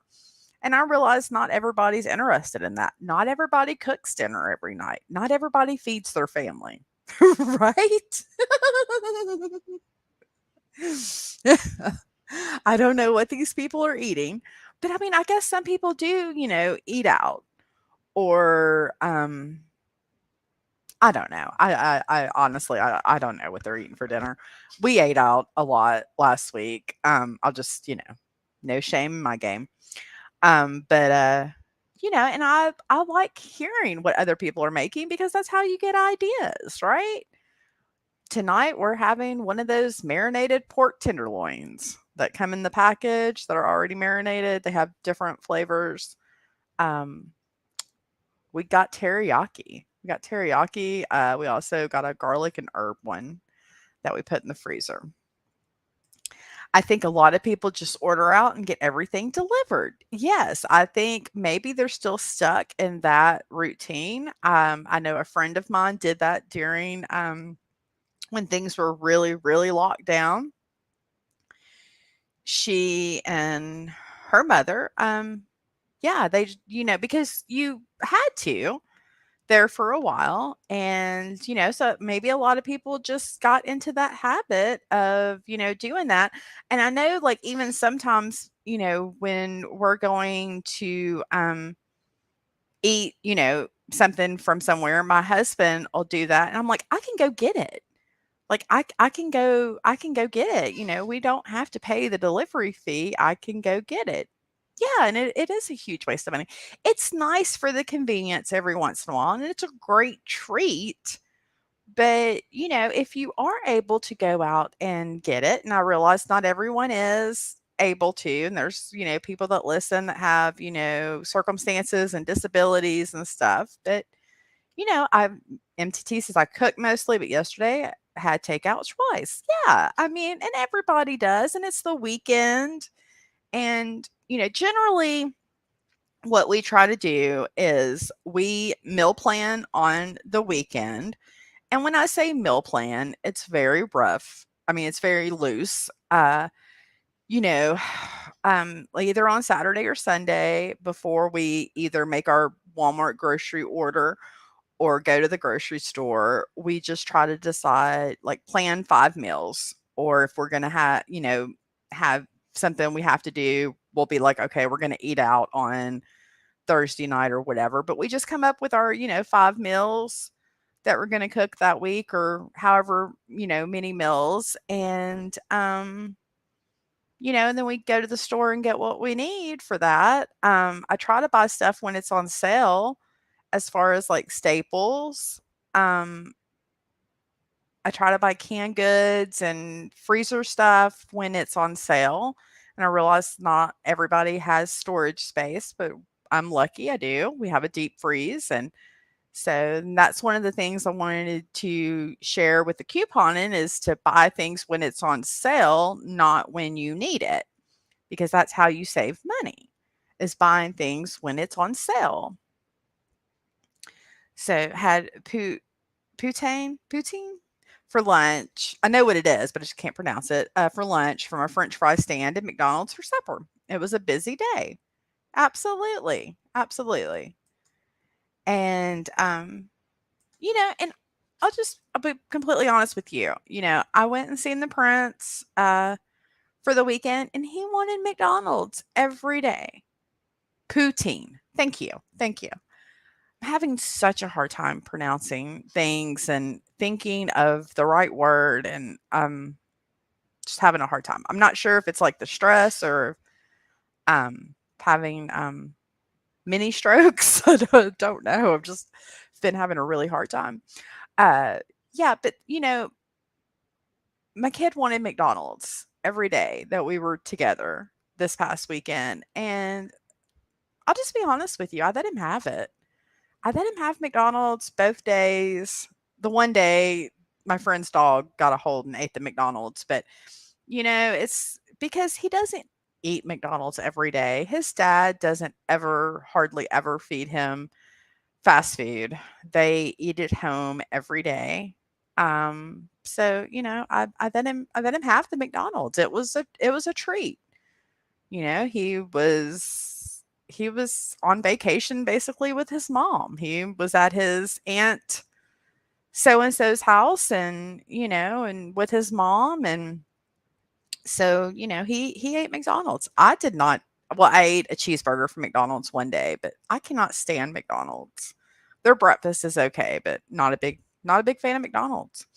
And I realize not everybody's interested in that. Not everybody cooks dinner every night. Not everybody feeds their family. Right? I don't know what these people are eating, but I mean, I guess some people do, eat out or I don't know. I honestly, I don't know what they're eating for dinner. We ate out a lot last week. I'll just, no shame in my game. But and I like hearing what other people are making because that's how you get ideas, right? Tonight we're having one of those marinated pork tenderloins that come in the package that are already marinated. They have different flavors. Um, we got teriyaki. We got teriyaki. We also got a garlic and herb one that we put in the freezer. I think a lot of people just order out and get everything delivered. Yes, I think maybe they're still stuck in that routine. I know a friend of mine did that during when things were really, really locked down. She and her mother, yeah, because you had to there for a while. And, so maybe a lot of people just got into that habit of, doing that. And I know, like, even sometimes, when we're going to eat, something from somewhere, my husband will do that. And I'm like, I can go get it. Like I can go get it. We don't have to pay the delivery fee. I can go get it. Yeah, and it is a huge waste of money. It's nice for the convenience every once in a while, and it's a great treat. But, if you are able to go out and get it, and I realize not everyone is able to, and there's, people that listen that have, circumstances and disabilities and stuff. But, I MTT says I cook mostly, but yesterday I had takeout twice. Yeah, I mean, and everybody does, and it's the weekend. And, generally what we try to do is we meal plan on the weekend. And when I say meal plan, it's very rough. I mean, it's very loose. You know, either on Saturday or Sunday before we either make our Walmart grocery order or go to the grocery store, we just try to decide, like, plan 5 meals. Or if we're gonna have something we have to do, we'll be like, "Okay, we're gonna eat out on Thursday night," or whatever. But we just come up with our, 5 meals that we're gonna cook that week or however, many meals. And, and then we go to the store and get what we need for that. I try to buy stuff when it's on sale as far as, like, staples. Um, I try to buy canned goods and freezer stuff when it's on sale. And I realize not everybody has storage space, but I'm lucky I do. We have a deep freeze. And so that's one of the things I wanted to share with the couponing is to buy things when it's on sale, not when you need it, because that's how you save money is buying things when it's on sale. So had poutine for lunch. I know what it is, but I just can't pronounce it. For lunch from a French fry stand at McDonald's for supper. It was a busy day. Absolutely, absolutely. And and I'll be completely honest with you. I went and seen the prince for the weekend, and he wanted McDonald's every day. Poutine. Thank you, thank you. I'm having such a hard time pronouncing things and thinking of the right word, and just having a hard time. I'm not sure if it's like the stress or having mini strokes. I don't know. I've just been having a really hard time. Uh, yeah, but my kid wanted McDonald's every day that we were together this past weekend, and I'll just be honest with you. I let him have it. I let him have McDonald's both days. The one day my friend's dog got a hold and ate the McDonald's, but it's because he doesn't eat McDonald's every day. His dad doesn't ever, hardly ever feed him fast food. They eat at home every day. So I let him have the McDonald's. It was a treat. He was on vacation basically with his mom. He was at his aunt so and so's house and with his mom, and so he ate McDonald's. I did not. Well, I ate a cheeseburger from McDonald's one day, but I cannot stand McDonald's. Their breakfast is okay, but not a big fan of McDonald's.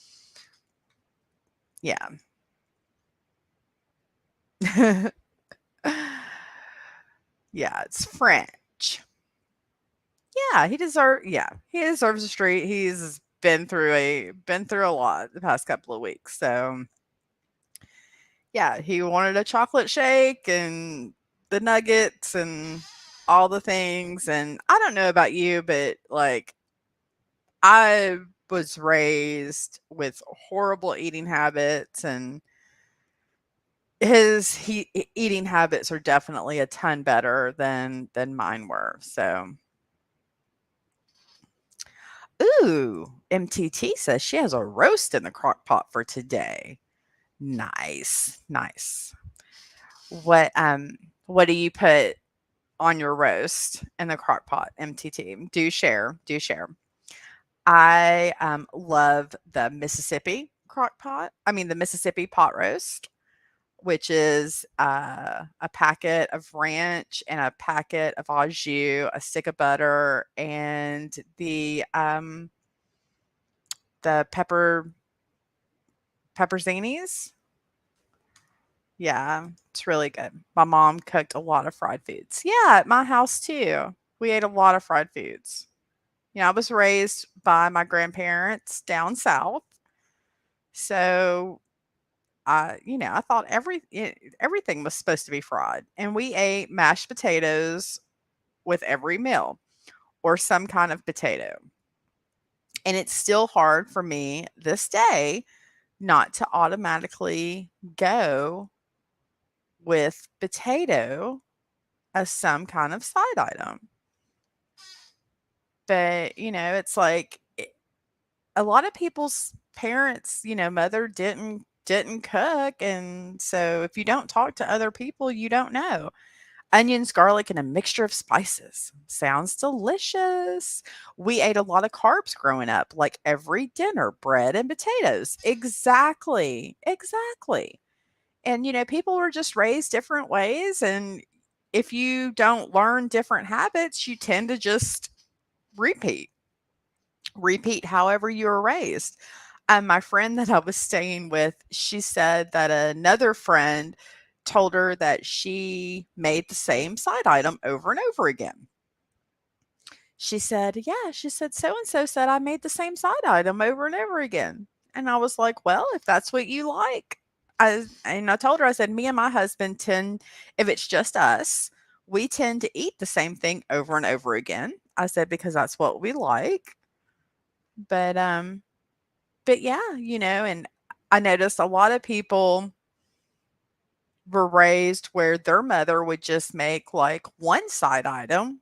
Yeah. Yeah, it's French. He deserves a treat. He's been through a lot the past couple of weeks. So, yeah, he wanted a chocolate shake and the nuggets and all the things, and I don't know about you, but, like, I was raised with horrible eating habits, and eating habits are definitely a ton better than mine were. So, ooh, MTT says she has a roast in the crock pot for today. Nice, nice. What what do you put on your roast in the crock pot, MTT? Do share, do share. I love the Mississippi crock pot. I mean the Mississippi pot roast, which is a packet of ranch and a packet of au jus, a stick of butter, and the pepperzinis. Yeah, it's really good. My mom cooked a lot of fried foods. Yeah, at my house too. We ate a lot of fried foods. I was raised by my grandparents down south. So, I thought everything was supposed to be fried. And we ate mashed potatoes with every meal or some kind of potato. And it's still hard for me this day not to automatically go with potato as some kind of side item. But, it's like a lot of people's parents, mother didn't cook, and so if you don't talk to other people, you don't know. Onions, garlic, and a mixture of spices. Sounds delicious. We ate a lot of carbs growing up, like every dinner, bread and potatoes. Exactly. Exactly. And people were just raised different ways, and if you don't learn different habits, you tend to just repeat repeat however you were raised. My friend that I was staying with, she said that another friend told her that she made the same side item over and over again. She said, "Yeah," she said, "so and so said I made the same side item over and over again." And I was like, "Well, if that's what you like, I told her, I said, "Me and my husband tend if it's just us, we tend to eat the same thing over and over again." I said, "Because that's what we like." But, but yeah, and I noticed a lot of people were raised where their mother would just make, like, one side item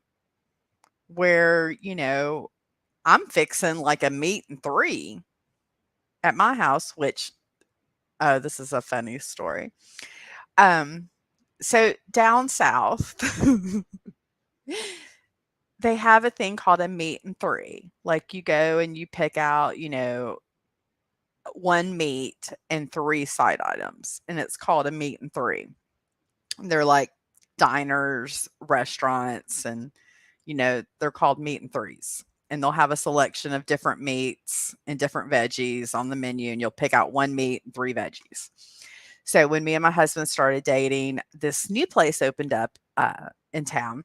where, I'm fixing, like, a meat and 3 at my house, which oh, this is a funny story. Um, so down south, they have a thing called a meat and 3. Like, you go and you pick out, 1 meat and 3 side items, and it's called a meat and 3. They're like diners, restaurants, and, they're called meat and threes. And they'll have a selection of different meats and different veggies on the menu, and you'll pick out 1 meat and 3 veggies. So when me and my husband started dating, this new place opened up in town.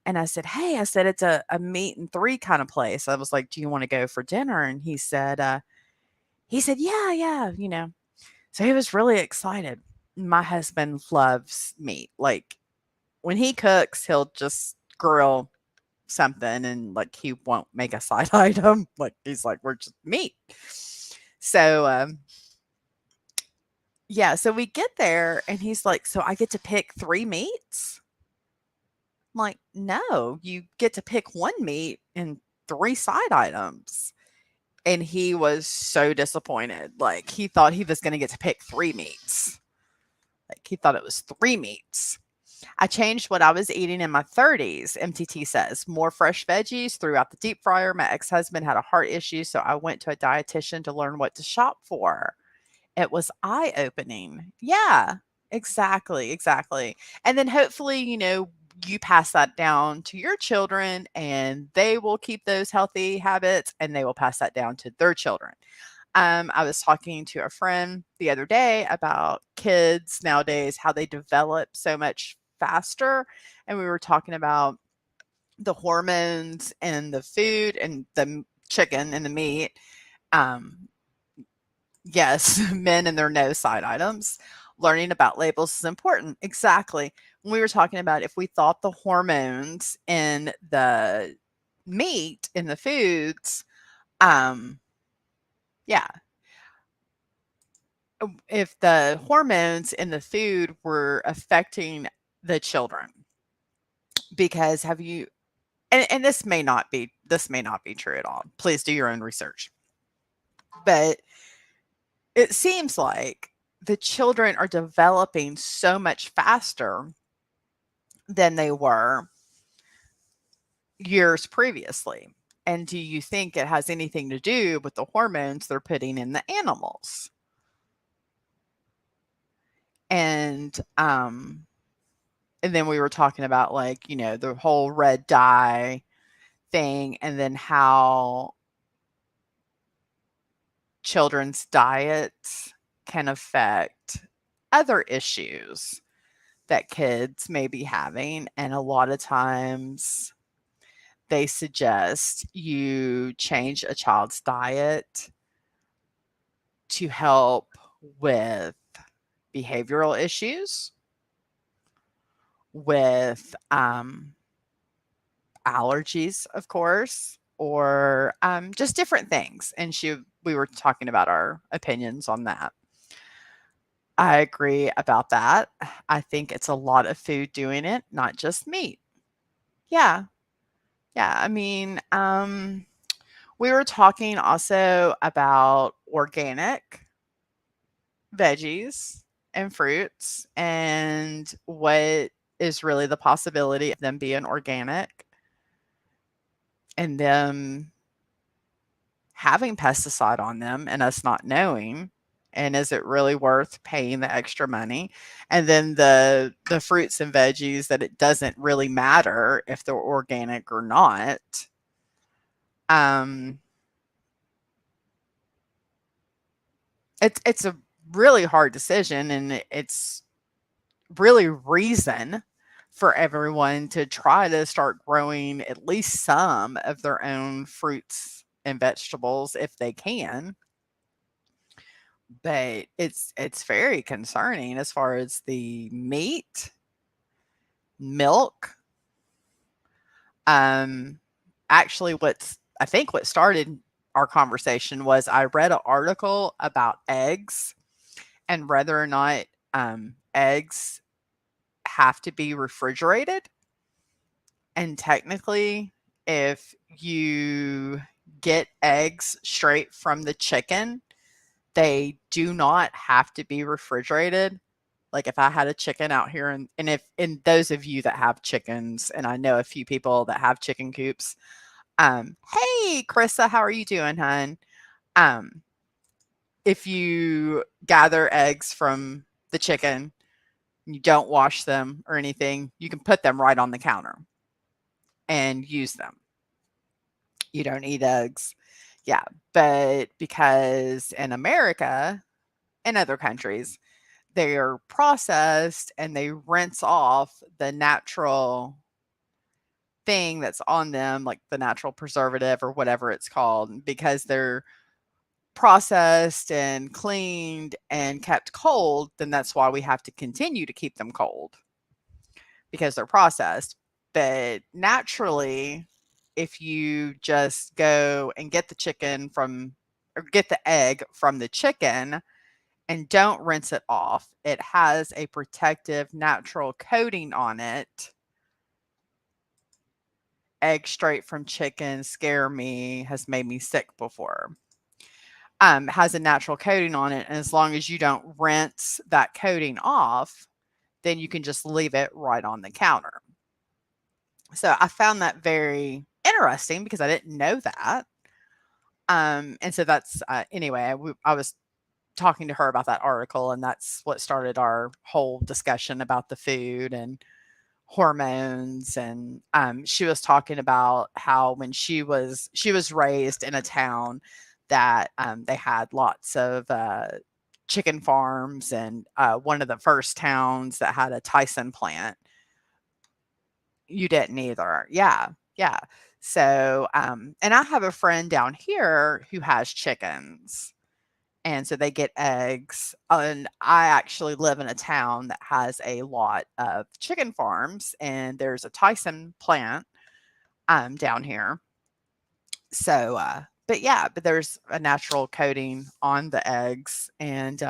And I said, "Hey," I said, "it's a meat and 3 kind of place." I was like, "Do you want to go for dinner?" And he said, "Yeah, yeah, So he was really excited. My husband loves meat. Like, when he cooks, he'll just grill something and, like, he won't make a side item. Like, he's like, "We're just meat." So, yeah, so we get there and he's like, "So I get to pick 3 meats?" I'm like, "No, you get to pick 1 meat and 3 side items." And he was so disappointed. Like, he thought he was gonna get to pick 3 meats. Like, he thought it was 3 meats. I changed what I was eating in my 30s, MTT says. More fresh veggies throughout the deep fryer. My ex-husband had a heart issue, so I went to a dietitian to learn what to shop for. It was eye-opening. Yeah, exactly, exactly. And then hopefully, you pass that down to your children and they will keep those healthy habits and they will pass that down to their children. I was talking to a friend the other day about kids nowadays, how they develop so much faster. And we were talking about the hormones and the food and the chicken and the meat. Um, yes, men and their no side items. Learning about labels is important. Exactly. When we were talking about if we thought the hormones in the meat in the foods, um, yeah, if the hormones in the food were affecting the children. Because have you and this may not be true at all. Please do your own research. But it seems like the children are developing so much faster than they were years previously. And do you think it has anything to do with the hormones they're putting in the animals? And and then we were talking about, like, the whole red dye thing, and then how children's diets can affect other issues that kids may be having. And a lot of times they suggest you change a child's diet to help with behavioral issues, with allergies, of course, or just different things. And we were talking about our opinions on that. I agree about that. I think it's a lot of food doing it, not just meat. Yeah. Yeah. I mean, we were talking also about organic veggies and fruits and what is really the possibility of them being organic and them having pesticide on them and us not knowing. And is it really worth paying the extra money? And then the fruits and veggies that it doesn't really matter if they're organic or not. Um, it's a really hard decision, and it's really reason for everyone to try to start growing at least some of their own fruits and vegetables if they can. but it's very concerning as far as the meat, milk. Um, Actually, I think what started our conversation was I read an article about eggs and whether or not eggs have to be refrigerated. And technically, if you get eggs straight from the chicken, they do not have to be refrigerated. Like if I had a chicken out here and if and those of you that have chickens, and I know a few people that have chicken coops. Hey Krissa, how are you doing, hon? Um, if you gather eggs from the chicken, you don't wash them or anything, you can put them right on the counter and use them. You don't eat eggs. Yeah, but because in America and other countries, they're processed and they rinse off the natural thing that's on them, like the natural preservative or whatever it's called, because they're processed and cleaned and kept cold, then that's why we have to continue to keep them cold because they're processed. But naturally, if you just go and get the chicken from or get the egg from the chicken and don't rinse it off, it has a protective natural coating on it. Egg straight from chicken scare me, has made me sick before. Has a natural coating on it. And as long as you don't rinse that coating off, then you can just leave it right on the counter. So I found that very interesting because I didn't know that. And so that's anyway. I was talking to her about that article, and that's what started our whole discussion about the food and hormones. And she was talking about how when she was raised in a town that they had lots of chicken farms, and one of the first towns that had a Tyson plant. You didn't either. Yeah, yeah. So, and I have a friend down here who has chickens, and so they get eggs. And I actually live in a town that has a lot of chicken farms, and there's a Tyson plant down here. So, but yeah, but there's a natural coating on the eggs, and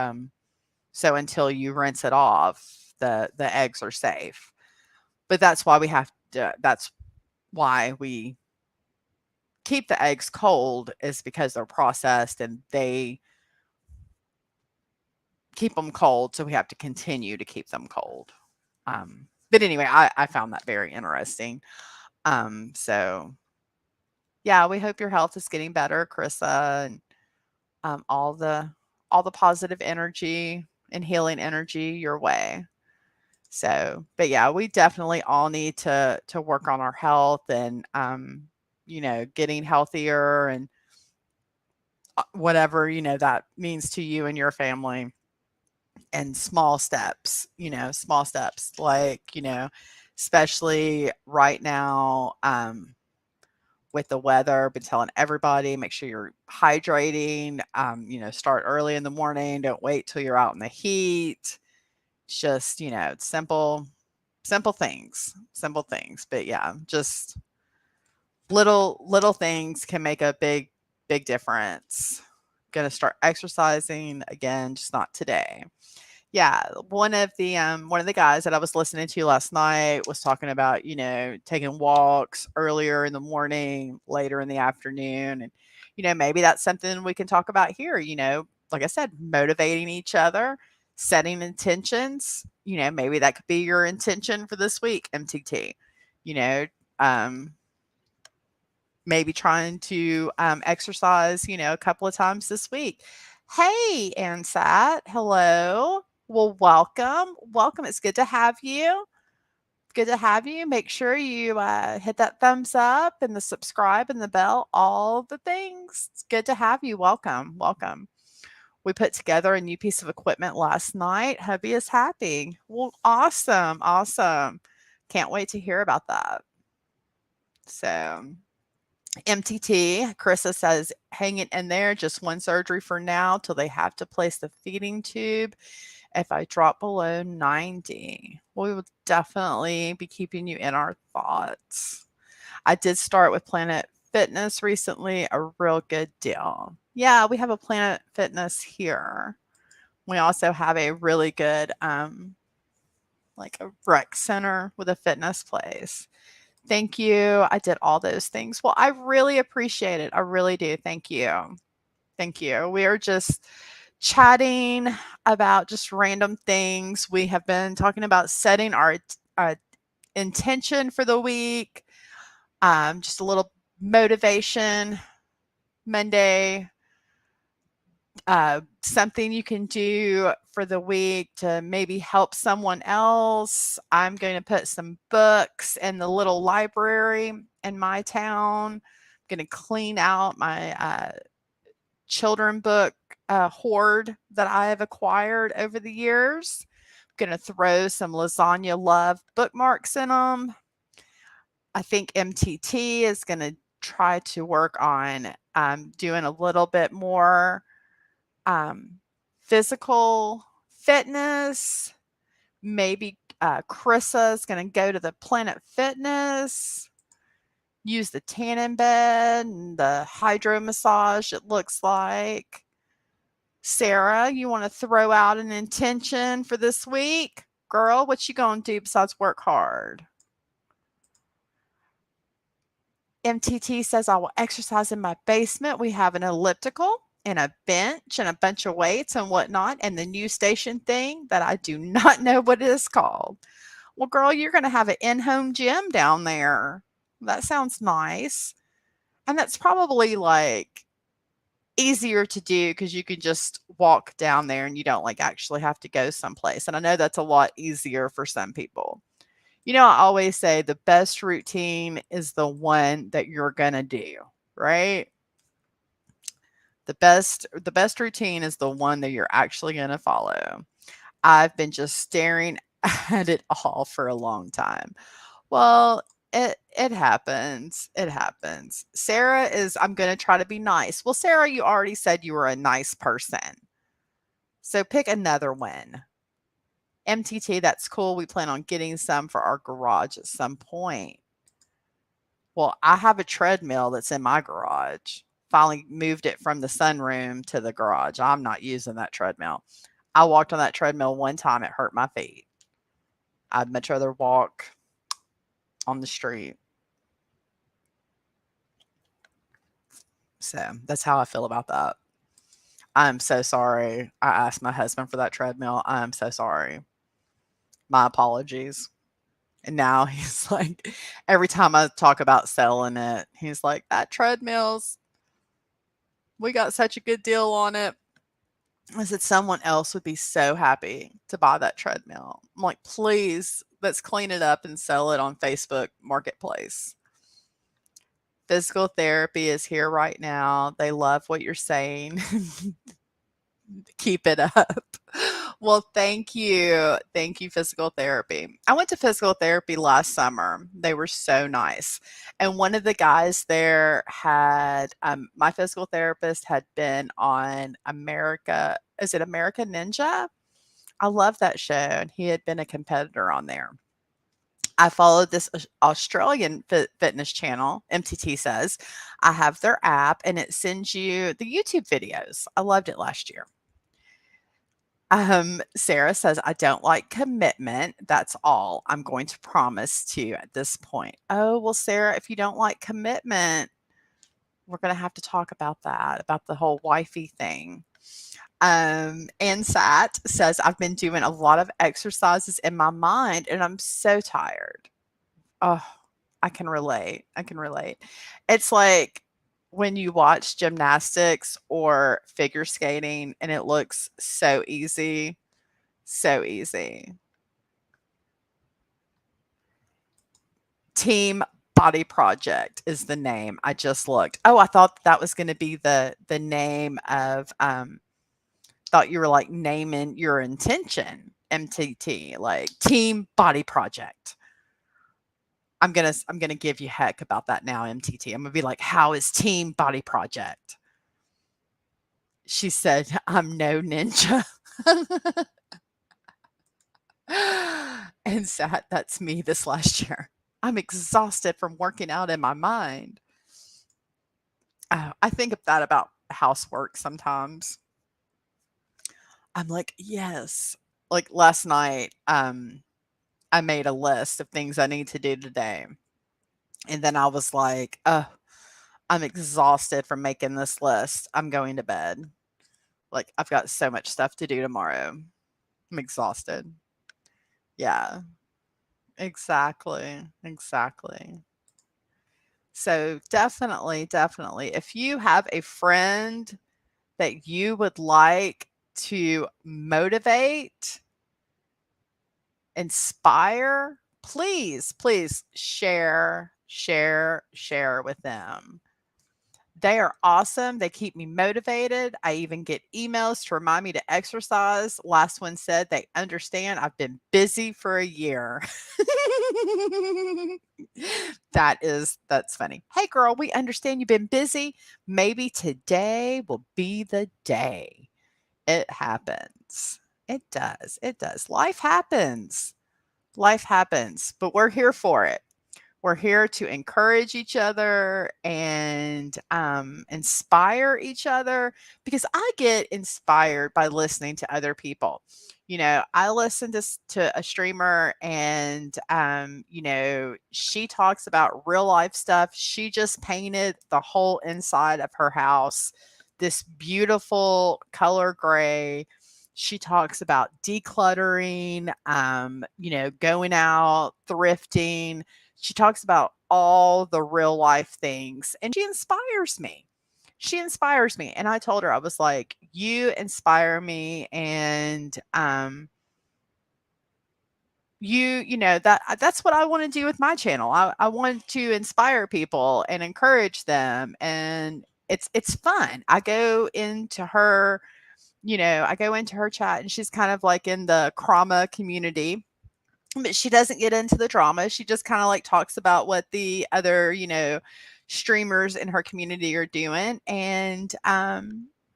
so until you rinse it off, the eggs are safe. But that's why we have to. That's why we keep the eggs cold, is because they're processed and they keep them cold, so we have to continue to keep them cold. But anyway, I found that very interesting. So yeah, we hope your health is getting better, Carissa, and um, all the all the positive energy and healing energy your way. So, but yeah, we definitely all need to work on our health and getting healthier and whatever that means to you and your family. And small steps, like, especially right now, with the weather, been telling everybody, make sure you're hydrating, start early in the morning. Don't wait till you're out in the heat. It's just, it's simple things. But yeah, just little things can make a big difference. Gonna start exercising again, just not today. Yeah, one of the guys that I was listening to last night was talking about, taking walks earlier in the morning, later in the afternoon. And, maybe that's something we can talk about here, like I said, motivating each other, setting intentions. Maybe that could be your intention for this week, MTT. You know, um, maybe trying to exercise, a couple of times this week. Hey, Ansat. Hello. Well, welcome. Welcome. It's good to have you. Good to have you. Make sure you hit that thumbs up and the subscribe and the bell, all the things. It's good to have you. Welcome. Welcome. We put together a new piece of equipment last night. Hubby is happy. Well, awesome. Awesome. Can't wait to hear about that. So, MTT, Carissa says, hang it in there, just one surgery for now till they have to place the feeding tube. If I drop below 90, we will definitely be keeping you in our thoughts. I did start with Planet Fitness recently, a real good deal. Yeah, we have a Planet Fitness here. We also have a really good, like a rec center with a fitness place. Thank you. I did all those things. Well, I really appreciate it. I really do. Thank you. Thank you. We are just chatting about just random things. We have been talking about setting our intention for the week, just a little motivation Monday, something you can do for the week to maybe help someone else. I'm going to put some books in the little library in my town. I'm going to clean out my children book hoard that I have acquired over the years. I'm going to throw some lasagna love bookmarks in them. I think MTT is going to try to work on doing a little bit more physical fitness. Maybe Carissa is going to go to the Planet Fitness, use the tanning bed and the hydro massage, it looks like. Sarah, you want to throw out an intention for this week? Girl, what you going to do besides work hard? MTT says, I will exercise in my basement. We have an elliptical and a bench and a bunch of weights and whatnot, and the new station thing that I do not know what it is called. Well, girl, you're going to have an in home gym down there. That sounds nice. And that's probably like easier to do because you can just walk down there and you don't like actually have to go someplace. And I know that's a lot easier for some people. You know, I always say the best routine is the one that you're going to do, right? The best routine is the one that you're actually going to follow. I've been just staring at it all for a long time. Well, it happens. It happens. Sarah is I'm going to try to be nice. Well, Sarah, you already said you were a nice person. So pick another one. MTT, that's cool. We plan on getting some for our garage at some point. Well, I have a treadmill that's in my garage. Finally moved it from the sunroom to the garage. I'm not using that treadmill. I walked on that treadmill one time, it hurt my feet. I'd much rather walk on the street. So that's how I feel about that. I'm so sorry. I asked my husband for that treadmill. I'm so sorry. My apologies. And now he's like, every time I talk about selling it, he's like, that treadmill's, we got such a good deal on it. I said, someone else would be so happy to buy that treadmill. I'm like, please, let's clean it up and sell it on Facebook Marketplace. Physical therapy is here right now. They love what you're saying. Keep it up. Well, thank you. Thank you, physical therapy. I went to physical therapy last summer. They were so nice. And one of the guys there had, my physical therapist had been on America. Is it America Ninja? I love that show. And he had been a competitor on there. I followed this Australian fitness channel, MTT says. I have their app and it sends you the YouTube videos. I loved it last year. Sarah says, I don't like commitment. That's all I'm going to promise to you at this point. Oh, well, Sarah, if you don't like commitment, we're going to have to talk about that, about the whole wifey thing. Ansat says, I've been doing a lot of exercises in my mind and I'm so tired. Oh, I can relate. I can relate. It's like when you watch gymnastics or figure skating and it looks so easy, so easy. Team Body Project is the name. I just looked. Oh, I thought that was going to be the name of thought you were like naming your intention, MTT, like Team Body Project. I'm gonna give you heck about that now, MTT. I'm gonna be like, how is Team Body Project? She said, I'm no ninja. And so that's me this last year. I'm exhausted from working out in my mind. I think of that about housework sometimes. I'm like, yes. Like last night, I made a list of things I need to do today. And then I was like, I'm exhausted from making this list. I'm going to bed. Like, I've got so much stuff to do tomorrow. I'm exhausted. Yeah, exactly. Exactly. So, definitely, definitely, if you have a friend that you would like to motivate, inspire, please, please share, share, share with them. They are awesome. They keep me motivated. I even get emails to remind me to exercise. Last one said they understand I've been busy for a year. That's funny. Hey girl, we understand you've been busy. Maybe today will be the day. It happens. It does. It does. Life happens. Life happens, but we're here for it. We're here to encourage each other and inspire each other because I get inspired by listening to other people. I listen to a streamer and, she talks about real life stuff. She just painted the whole inside of her house this beautiful color gray. She talks about decluttering, going out, thrifting. She talks about all the real life things and she inspires me. She inspires me. And I told her, I was like, you inspire me. And, that's what I want to do with my channel. I want to inspire people and encourage them. And it's fun. I go into her chat and she's kind of like in the trauma community, but she doesn't get into the drama. She just kind of like talks about what the other, streamers in her community are doing. And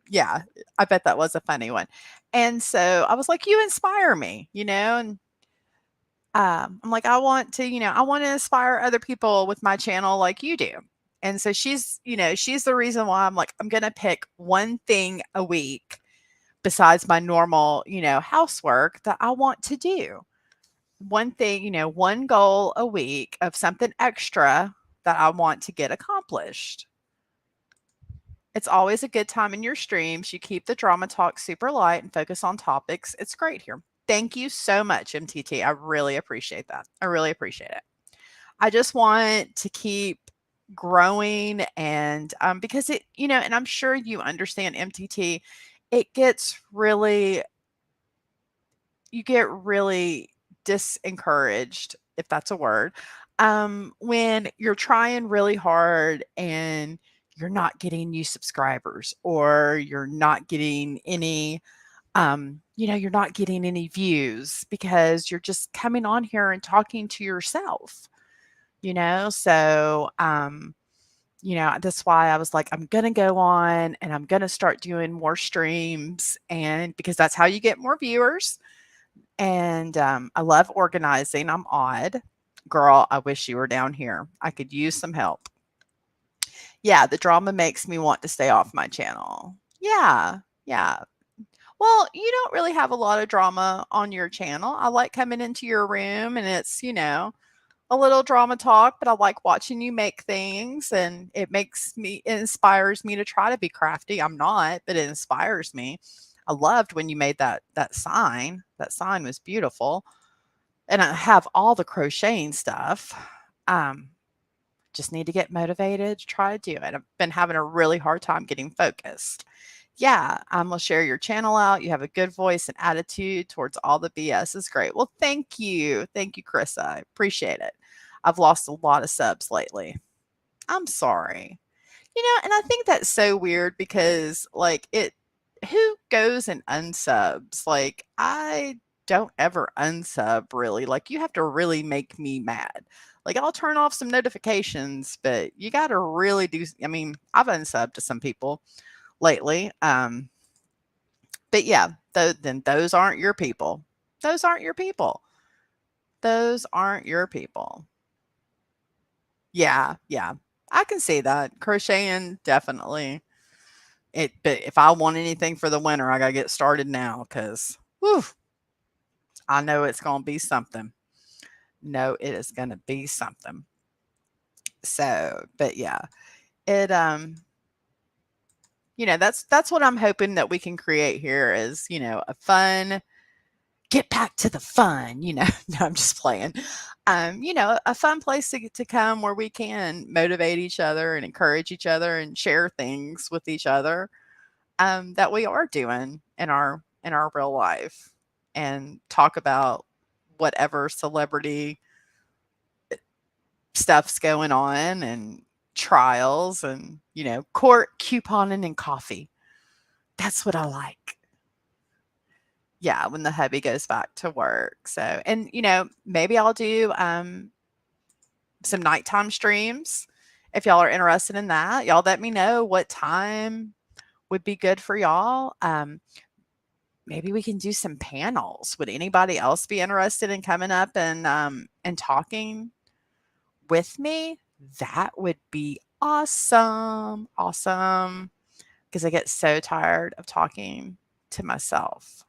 yeah, I bet that was a funny one. And so I was like, you inspire me, and I'm like, I want to inspire other people with my channel like you do. And so she's the reason why I'm like, I'm going to pick one thing a week besides my normal, housework that I want to do. One thing, one goal a week of something extra that I want to get accomplished. It's always a good time in your streams. You keep the drama talk super light and focus on topics. It's great here. Thank you so much, MTT. I really appreciate that. I really appreciate it. I just want to keep growing and because and I'm sure you understand MTT, it gets really you get really disencouraged, if that's a word, when you're trying really hard and you're not getting new subscribers or you're not getting any you're not getting any views because you're just coming on here and talking to yourself, so that's why I was like, I'm going to go on and I'm going to start doing more streams, and because that's how you get more viewers. And, I love organizing. I'm odd. Girl, I wish you were down here. I could use some help. Yeah, the drama makes me want to stay off my channel. Yeah, yeah. Well, you don't really have a lot of drama on your channel. I like coming into your room and it's, a little drama talk, but I like watching you make things and it inspires me to try to be crafty. I'm not, but it inspires me. I loved when you made that sign. That sign was beautiful. And I have all the crocheting stuff. Um, just need to get motivated to try to do it. I've been having a really hard time getting focused. Yeah, I'm gonna share your channel out. You have a good voice and attitude towards all the BS is great. Well, thank you. Thank you, Krista. I appreciate it. I've lost a lot of subs lately. I'm sorry. And I think that's so weird because like who goes and unsubs? Like don't ever unsub really. Like, you have to really make me mad. Like, I'll turn off some notifications, but you got to really do. I mean, I've unsubbed to some people lately. But yeah, then those aren't your people. Those aren't your people. Those aren't your people. Yeah, yeah. I can see that. Crocheting, definitely. But if I want anything for the winter, I gotta get started now because I know it's gonna be something. No, it is gonna be something. So, but yeah, it that's what I'm hoping that we can create here is, a fun get back to the fun, No, I'm just playing. A fun place to come where we can motivate each other and encourage each other and share things with each other that we are doing in our real life and talk about whatever celebrity stuff's going on and trials and court couponing and coffee. That's what I like. Yeah, when the hubby goes back to work. So, and maybe I'll do some nighttime streams if y'all are interested in that. Y'all let me know what time would be good for y'all. Maybe we can do some panels. Would anybody else be interested in coming up and talking with me? That would be awesome. Awesome. Because I get so tired of talking to myself.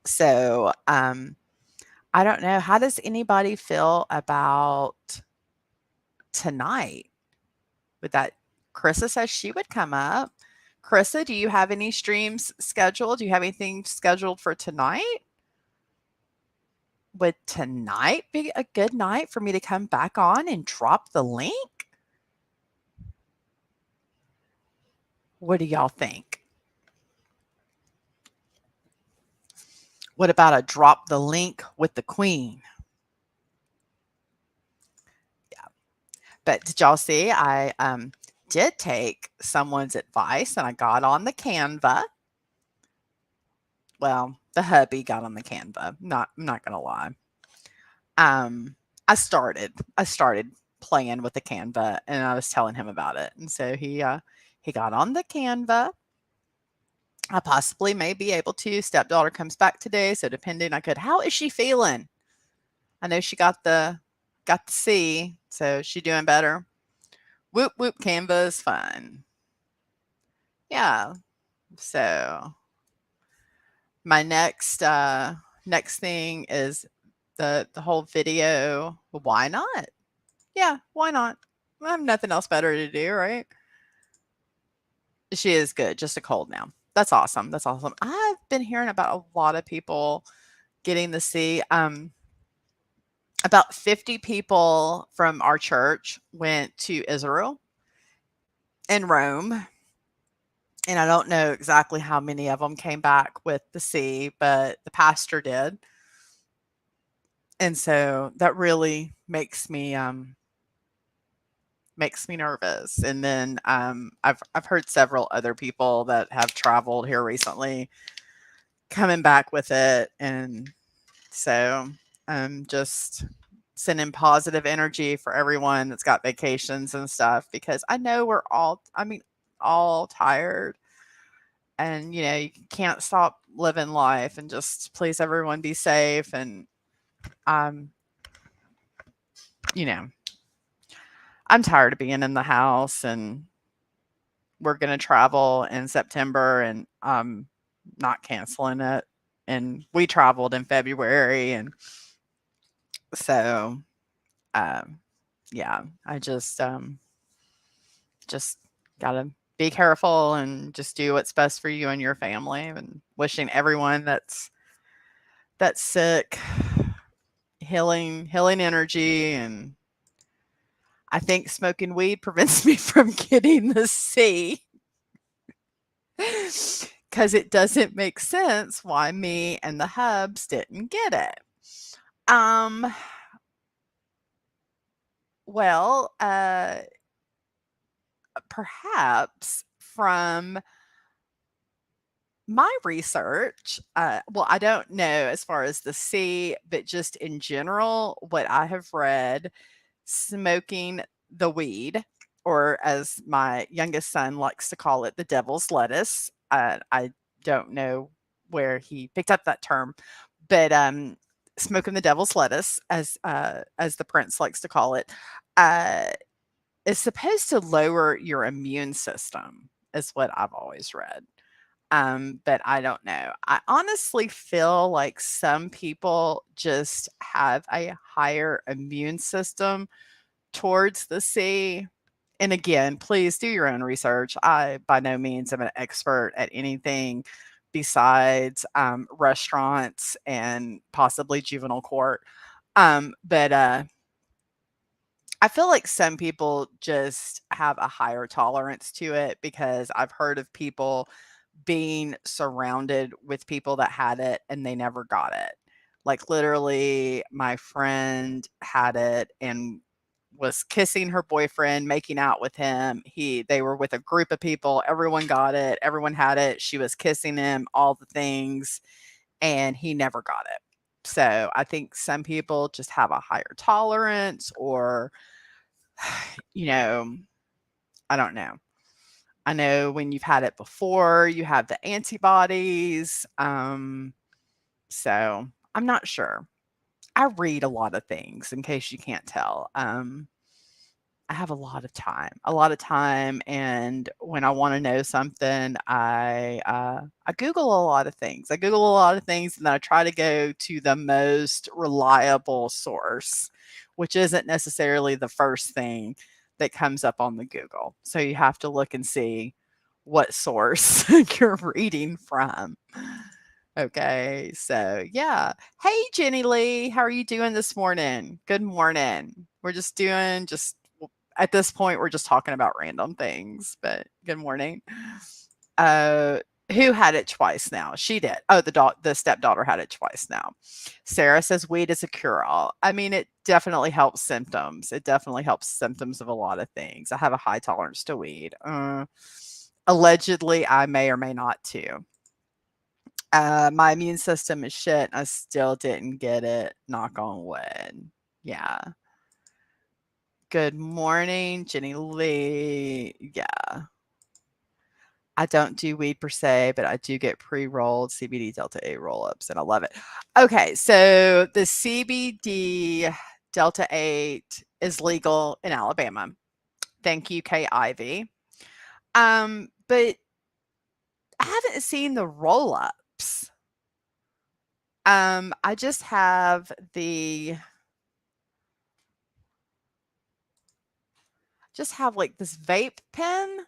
So, I don't know. How does anybody feel about tonight? With that, Carissa says she would come up. Carissa, do you have any streams scheduled? Do you have anything scheduled for tonight? Would tonight be a good night for me to come back on and drop the link? What do y'all think? What about a drop the link with the queen? Yeah. But did y'all see I did take someone's advice and I got on the Canva. Well, the hubby got on the Canva. I'm not gonna lie. Um, I started playing with the Canva and I was telling him about it. And so he got on the Canva. I possibly may be able to. Stepdaughter comes back today, so depending I could. How is she feeling? I know she got the C, so she doing better. Whoop whoop, Canva is fun. Yeah. So my next thing is the whole video. Why not? Yeah, why not? I have nothing else better to do, right? She is good, just a cold now. That's awesome. That's awesome. I've been hearing about a lot of people getting the C. About 50 people from our church went to Israel and Rome. And I don't know exactly how many of them came back with the C, but the pastor did. And so that really makes me nervous. And then I've heard several other people that have traveled here recently coming back with it, and so I'm just sending positive energy for everyone that's got vacations and stuff because I know we're all tired, and you can't stop living life, and just please everyone be safe. And um you know I'm tired of being in the house, and we're going to travel in September, and I'm not canceling it. And we traveled in February, and so yeah, I just gotta be careful and just do what's best for you and your family. And wishing everyone that's sick healing energy. And I think smoking weed prevents me from getting the C. Because it doesn't make sense why me and the hubs didn't get it. Um, well, perhaps from my research, well, I don't know as far as the C, but just in general, what I have read, smoking the weed, or as my youngest son likes to call it, the devil's lettuce. I don't know where he picked up that term, but smoking the devil's lettuce, as the prince likes to call it, uh, is supposed to lower your immune system, is what I've always read. But I don't know. I honestly feel like some people just have a higher immune system towards the sea. And again, please do your own research. I by no means am an expert at anything besides restaurants and possibly juvenile court. But I feel like some people just have a higher tolerance to it because I've heard of people being surrounded with people that had it and they never got it. Like literally, my friend had it and was kissing her boyfriend, making out with him. They were with a group of people, everyone got it, everyone had it. She was kissing him, all the things, and he never got it. So I think some people just have a higher tolerance or you know, I don't know. I know when you've had it before, you have the antibodies. So I'm not sure. I read a lot of things in case you can't tell. I have a lot of time, and when I want to know something, I Google a lot of things. I Google a lot of things, and then I try to go to the most reliable source, which isn't necessarily the first thing that comes up on the Google. So you have to look and see what source you're reading from. Okay, so yeah. Hey, Jenny Lee, how are you doing this morning? Good morning. We're just doing just at this point, we're just talking about random things, but good morning. Uh, who had it twice now? She did. Oh, the stepdaughter had it twice now. Sarah says weed is a cure all. I mean, it definitely helps symptoms. It definitely helps symptoms of a lot of things. I have a high tolerance to weed. Allegedly, I may or may not too. My immune system is shit. I still didn't get it. Knock on wood. Yeah. Good morning, Jenny Lee. Yeah. I don't do weed per se, but I do get pre-rolled CBD Delta 8 roll-ups, and I love it. Okay, so the CBD Delta 8 is legal in Alabama. Thank you, Kay Ivy. But I haven't seen the roll-ups. I just have like this vape pen,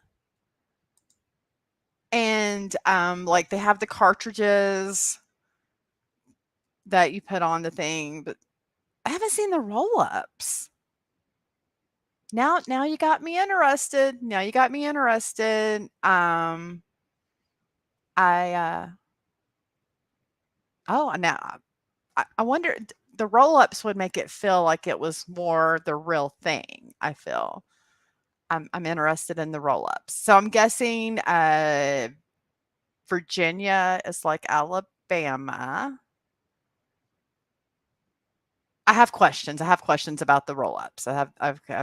and like they have the cartridges that you put on the thing, but I haven't seen the roll-ups. Now you got me interested. Now you got me interested. I oh now I wonder the roll-ups would make it feel like it was more the real thing. I feel I'm interested in the roll-ups. So I'm guessing Virginia is like Alabama. I have questions. I have questions about the roll-ups. I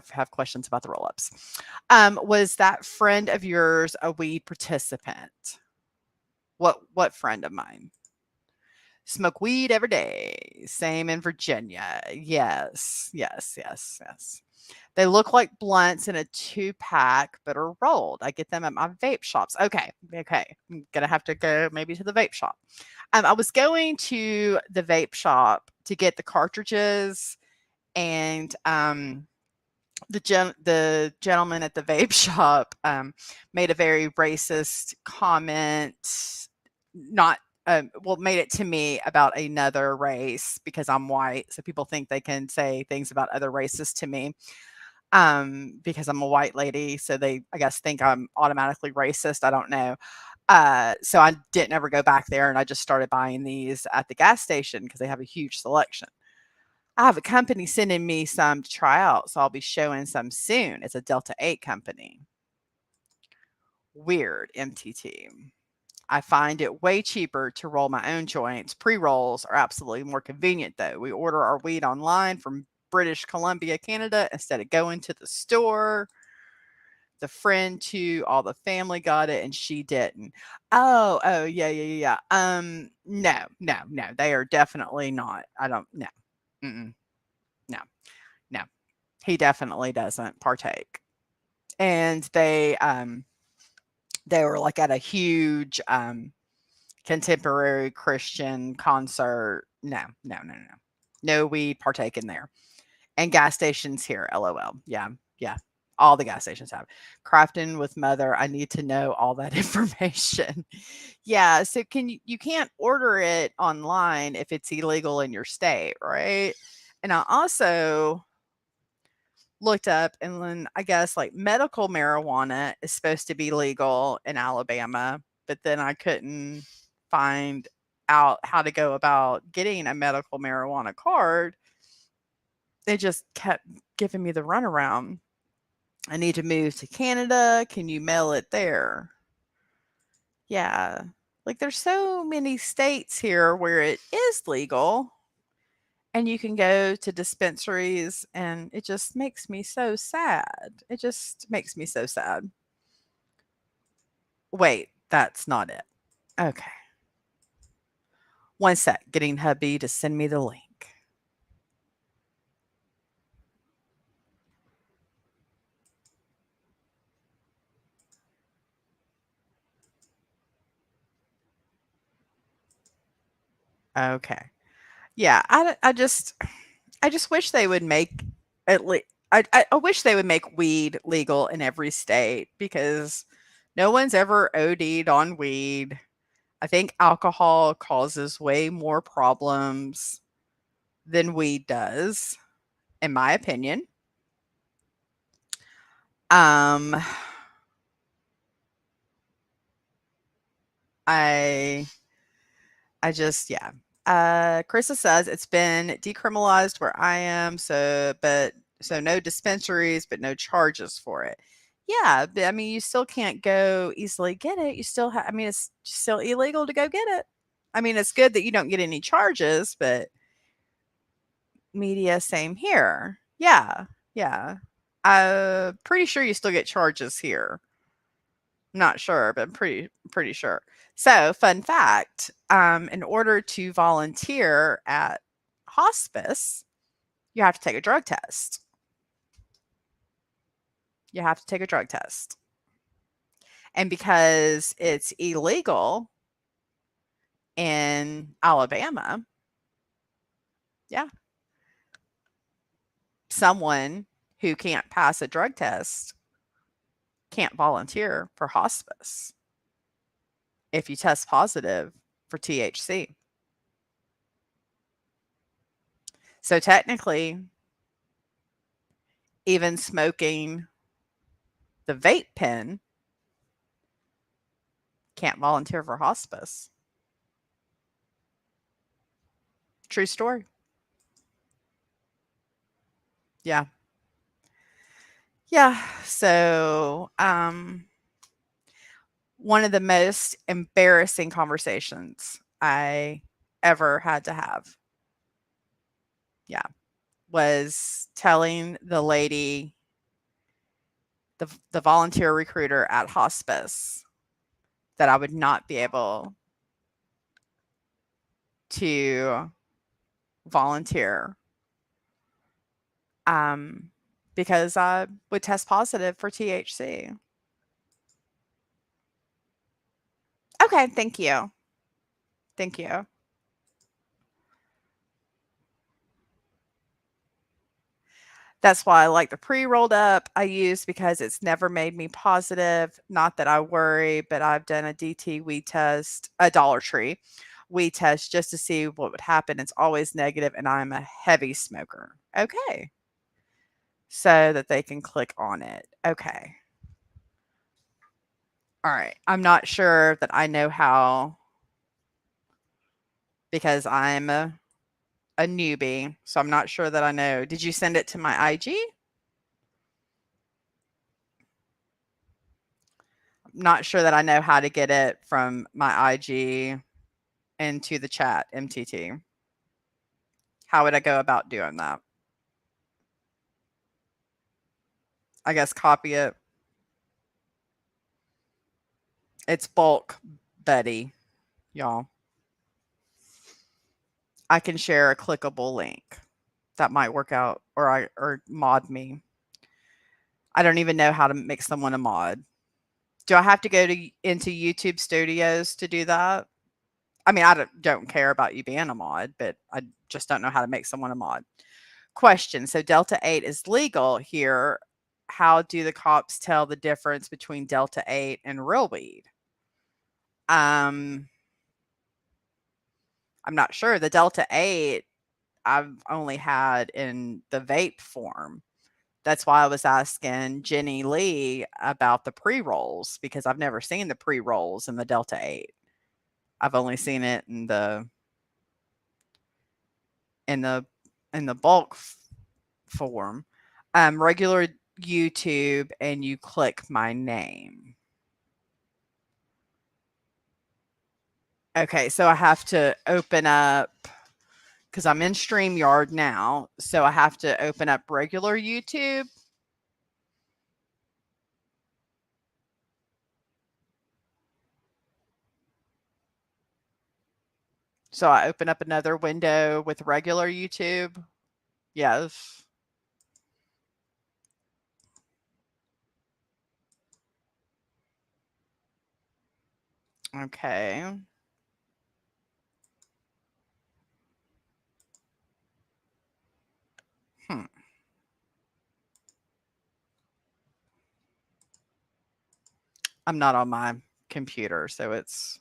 have questions about the roll-ups. Was that friend of yours a weed participant? What friend of mine? Smoke weed every day. Same in Virginia. Yes, yes, yes, yes. They look like blunts in a 2-pack, but are rolled. I get them at my vape shops. Okay, okay. I'm gonna have to go maybe to the vape shop. I was going to the vape shop to get the cartridges, and the gentleman at the vape shop made a very racist comment. Not well, made it to me about another race because I'm white, so people think they can say things about other races to me because I'm a white lady, so they, I guess, think I'm automatically racist. I don't know. So I didn't ever go back there, and I just started buying these at the gas station because they have a huge selection. I have a company sending me some to try out, so I'll be showing some soon. It's a Delta 8 company. Weird, MTT. I find it way cheaper to roll my own joints. Pre-rolls are absolutely more convenient though. We order our weed online from British Columbia, Canada, instead of going to the store. The friend to all the family got it and she didn't. Oh, yeah, yeah, yeah, yeah. No, no, no, they are definitely not. I don't, no, mm-mm, no, no. He definitely doesn't partake. And they were like at a huge contemporary Christian concert. No, no, no, no. No weed partake in there. And gas stations here, LOL. Yeah, yeah. All the gas stations have. Crafting with mother. I need to know all that information. Yeah, so you can't order it online if it's illegal in your state, right? And I also looked up and then I guess like medical marijuana is supposed to be legal in Alabama, but then I couldn't find out how to go about getting a medical marijuana card. They just kept giving me the runaround. I need to move to Canada. Can you mail it there? Yeah. Like there's so many states here where it is legal and you can go to dispensaries and it just makes me so sad. It just makes me so sad. Wait, that's not it. Okay. One sec, getting hubby to send me the link. Okay. Yeah, I just wish they would make at least I wish they would make weed legal in every state because no one's ever OD'd on weed. I think alcohol causes way more problems than weed does, in my opinion. Um, I I just yeah. Carissa says it's been decriminalized where I am, so no dispensaries, but no charges for it. Yeah, but I mean, you still can't go easily get it. You still have. I mean, it's still illegal to go get it. I mean, it's good that you don't get any charges, but media, same here. Yeah, yeah. Pretty sure you still get charges here. Not sure, but I'm pretty sure. So, fun fact, in order to volunteer at hospice, you have to take a drug test. You have to take a drug test. And because it's illegal in Alabama, yeah, someone who can't pass a drug test can't volunteer for hospice if you test positive for THC. So technically, even smoking the vape pen can't volunteer for hospice. True story. Yeah. Yeah. So, one of the most embarrassing conversations I ever had to have, yeah, was telling the lady, the volunteer recruiter at hospice, that I would not be able to volunteer um, because I would test positive for THC. Okay, thank you. Thank you. That's why I like the pre-rolled up I use because it's never made me positive. Not that I worry, but I've done a DT weed test, a Dollar Tree weed test just to see what would happen. It's always negative, and I'm a heavy smoker. Okay. So that they can click on it. Okay. All right. I'm not sure that I know how because I'm a newbie. So I'm not sure that I know. Did you send it to my IG? I'm not sure that I know how to get it from my IG into the chat, MTT. How would I go about doing that? I guess copy it. It's bulk Betty, y'all. I can share a clickable link. That might work out, or mod me. I don't even know how to make someone a mod. Do I have to go to into YouTube Studios to do that? I mean, I don't care about you being a mod, but I just don't know how to make someone a mod. Question. So Delta 8 is legal here. How do the cops tell the difference between Delta 8 and real weed? Um, I'm not sure. The Delta 8 I've only had in the vape form. That's why I was asking Jenny Lee about the pre-rolls because I've never seen the pre-rolls in the Delta 8. I've only seen it in the in the bulk form. Regular YouTube and you click my name. Okay, so I have to open up because I'm in StreamYard now. So I have to open up regular YouTube. So I open up another window with regular YouTube. Yes. Okay. Hmm. I'm not on my computer, so it's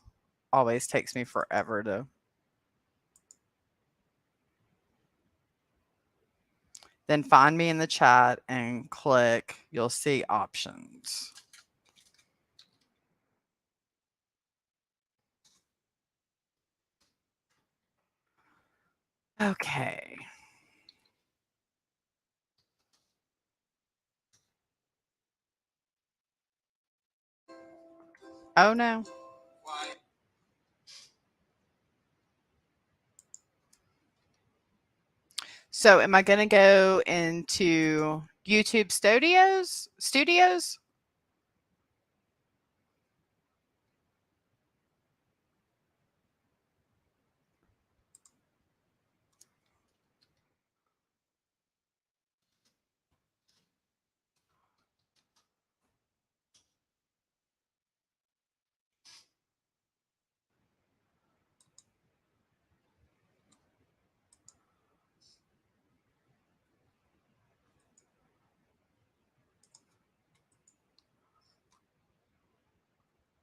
always takes me forever to. Then find me in the chat and click. You'll see options. Okay. Oh no. So am I going to go into YouTube Studios? Studios?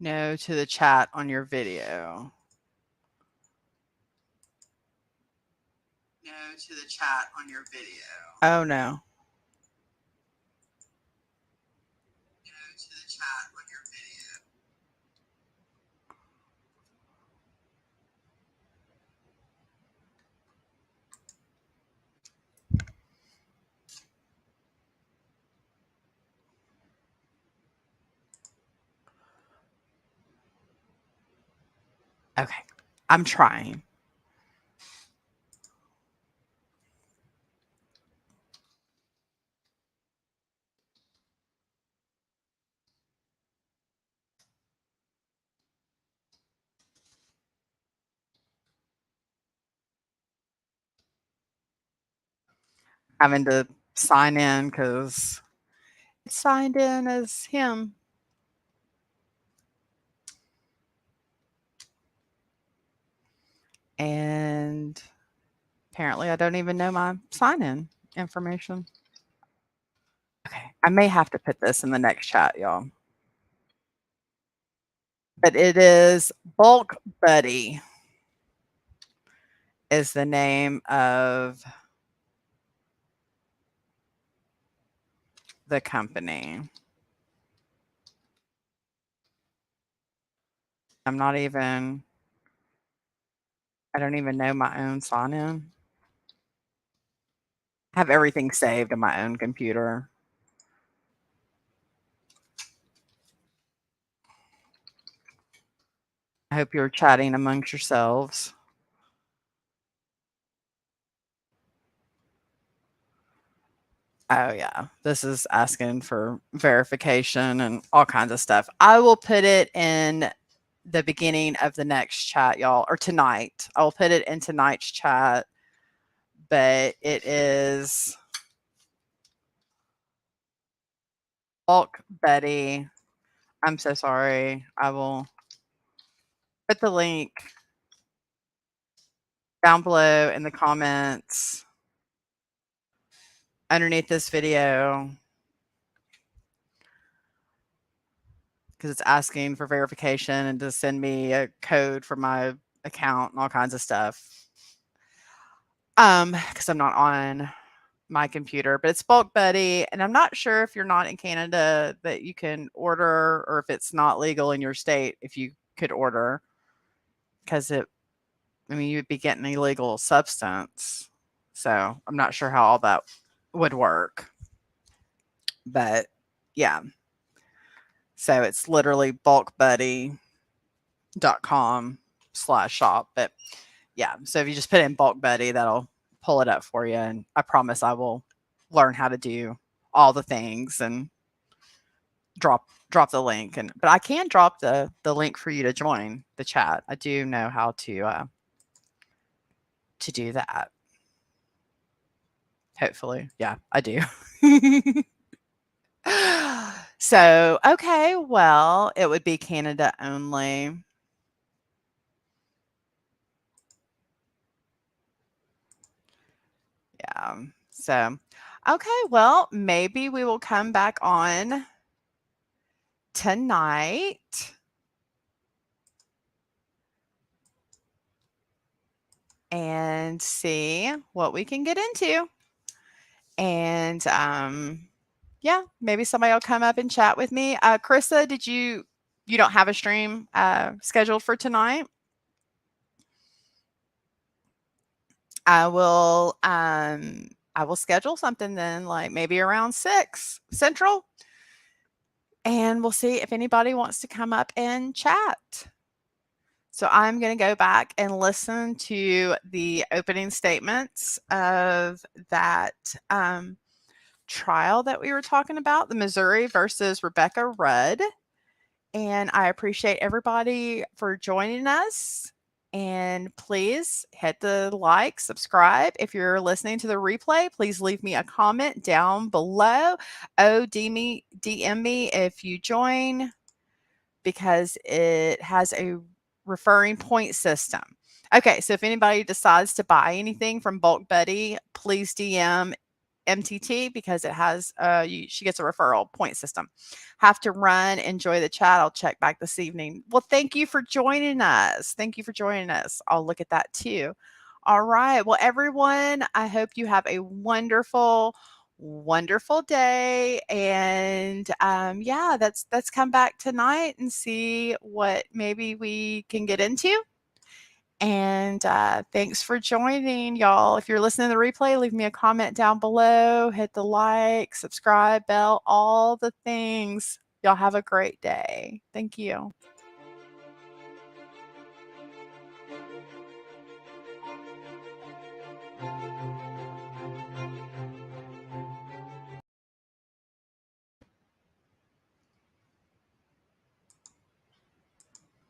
No to the chat on your video. No to the chat on your video. Oh no. No to the chat on your video. Okay. I'm trying. Having to sign in because it's signed in as him. And apparently I don't even know my sign in information. Okay. I may have to put this in the next chat, y'all. But it is Bulk Buddy is the name of the company. I'm not even I don't even know my own sign in. I have everything saved in my own computer. I hope you're chatting amongst yourselves. Oh, yeah. This is asking for verification and all kinds of stuff. I will put it in the beginning of the next chat, y'all, or tonight. I'll put it in tonight's chat, but it is Bulk Betty. I'm so sorry. I will put the link down below in the comments underneath this video because it's asking for verification and to send me a code for my account and all kinds of stuff. Because I'm not on my computer, but it's Bulk Buddy, and I'm not sure if you're not in Canada that you can order, or if it's not legal in your state if you could order, because you'd be getting illegal substance. So I'm not sure how all that would work, but yeah. So it's literally bulkbuddy.com/shop. But yeah, so if you just put in Bulk Buddy, that'll pull it up for you. And I promise I will learn how to do all the things and drop the link. But I can drop the link for you to join the chat. I do know how to do that. Hopefully. Yeah, I do. So, okay, well, it would be Canada only. Yeah. So, okay, well, maybe we will come back on tonight and see what we can get into. And yeah, maybe somebody will come up and chat with me. Carissa, you don't have a stream scheduled for tonight? I will schedule something then, like maybe around 6 Central, and we'll see if anybody wants to come up and chat. So I'm going to go back and listen to the opening statements of that trial that we were talking about, the Missouri versus Rebecca Rudd. And I appreciate everybody for joining us. And please hit the like, subscribe. If you're listening to the replay, please leave me a comment down below. DM me if you join, because it has a referring point system. Okay, so if anybody decides to buy anything from Bulk Buddy, please DM MTT, because it has she gets a referral point system. Have to run. Enjoy the chat. I'll check back this evening. Well, thank you for joining us. Thank you for joining us. I'll look at that too. All right. Well, everyone, I hope you have a wonderful, wonderful day. And yeah, let's come back tonight and see what maybe we can get into. And thanks for joining, y'all. If you're listening to the replay, leave me a comment down below. Hit the like, subscribe, bell, all the things. Y'all have a great day. Thank you.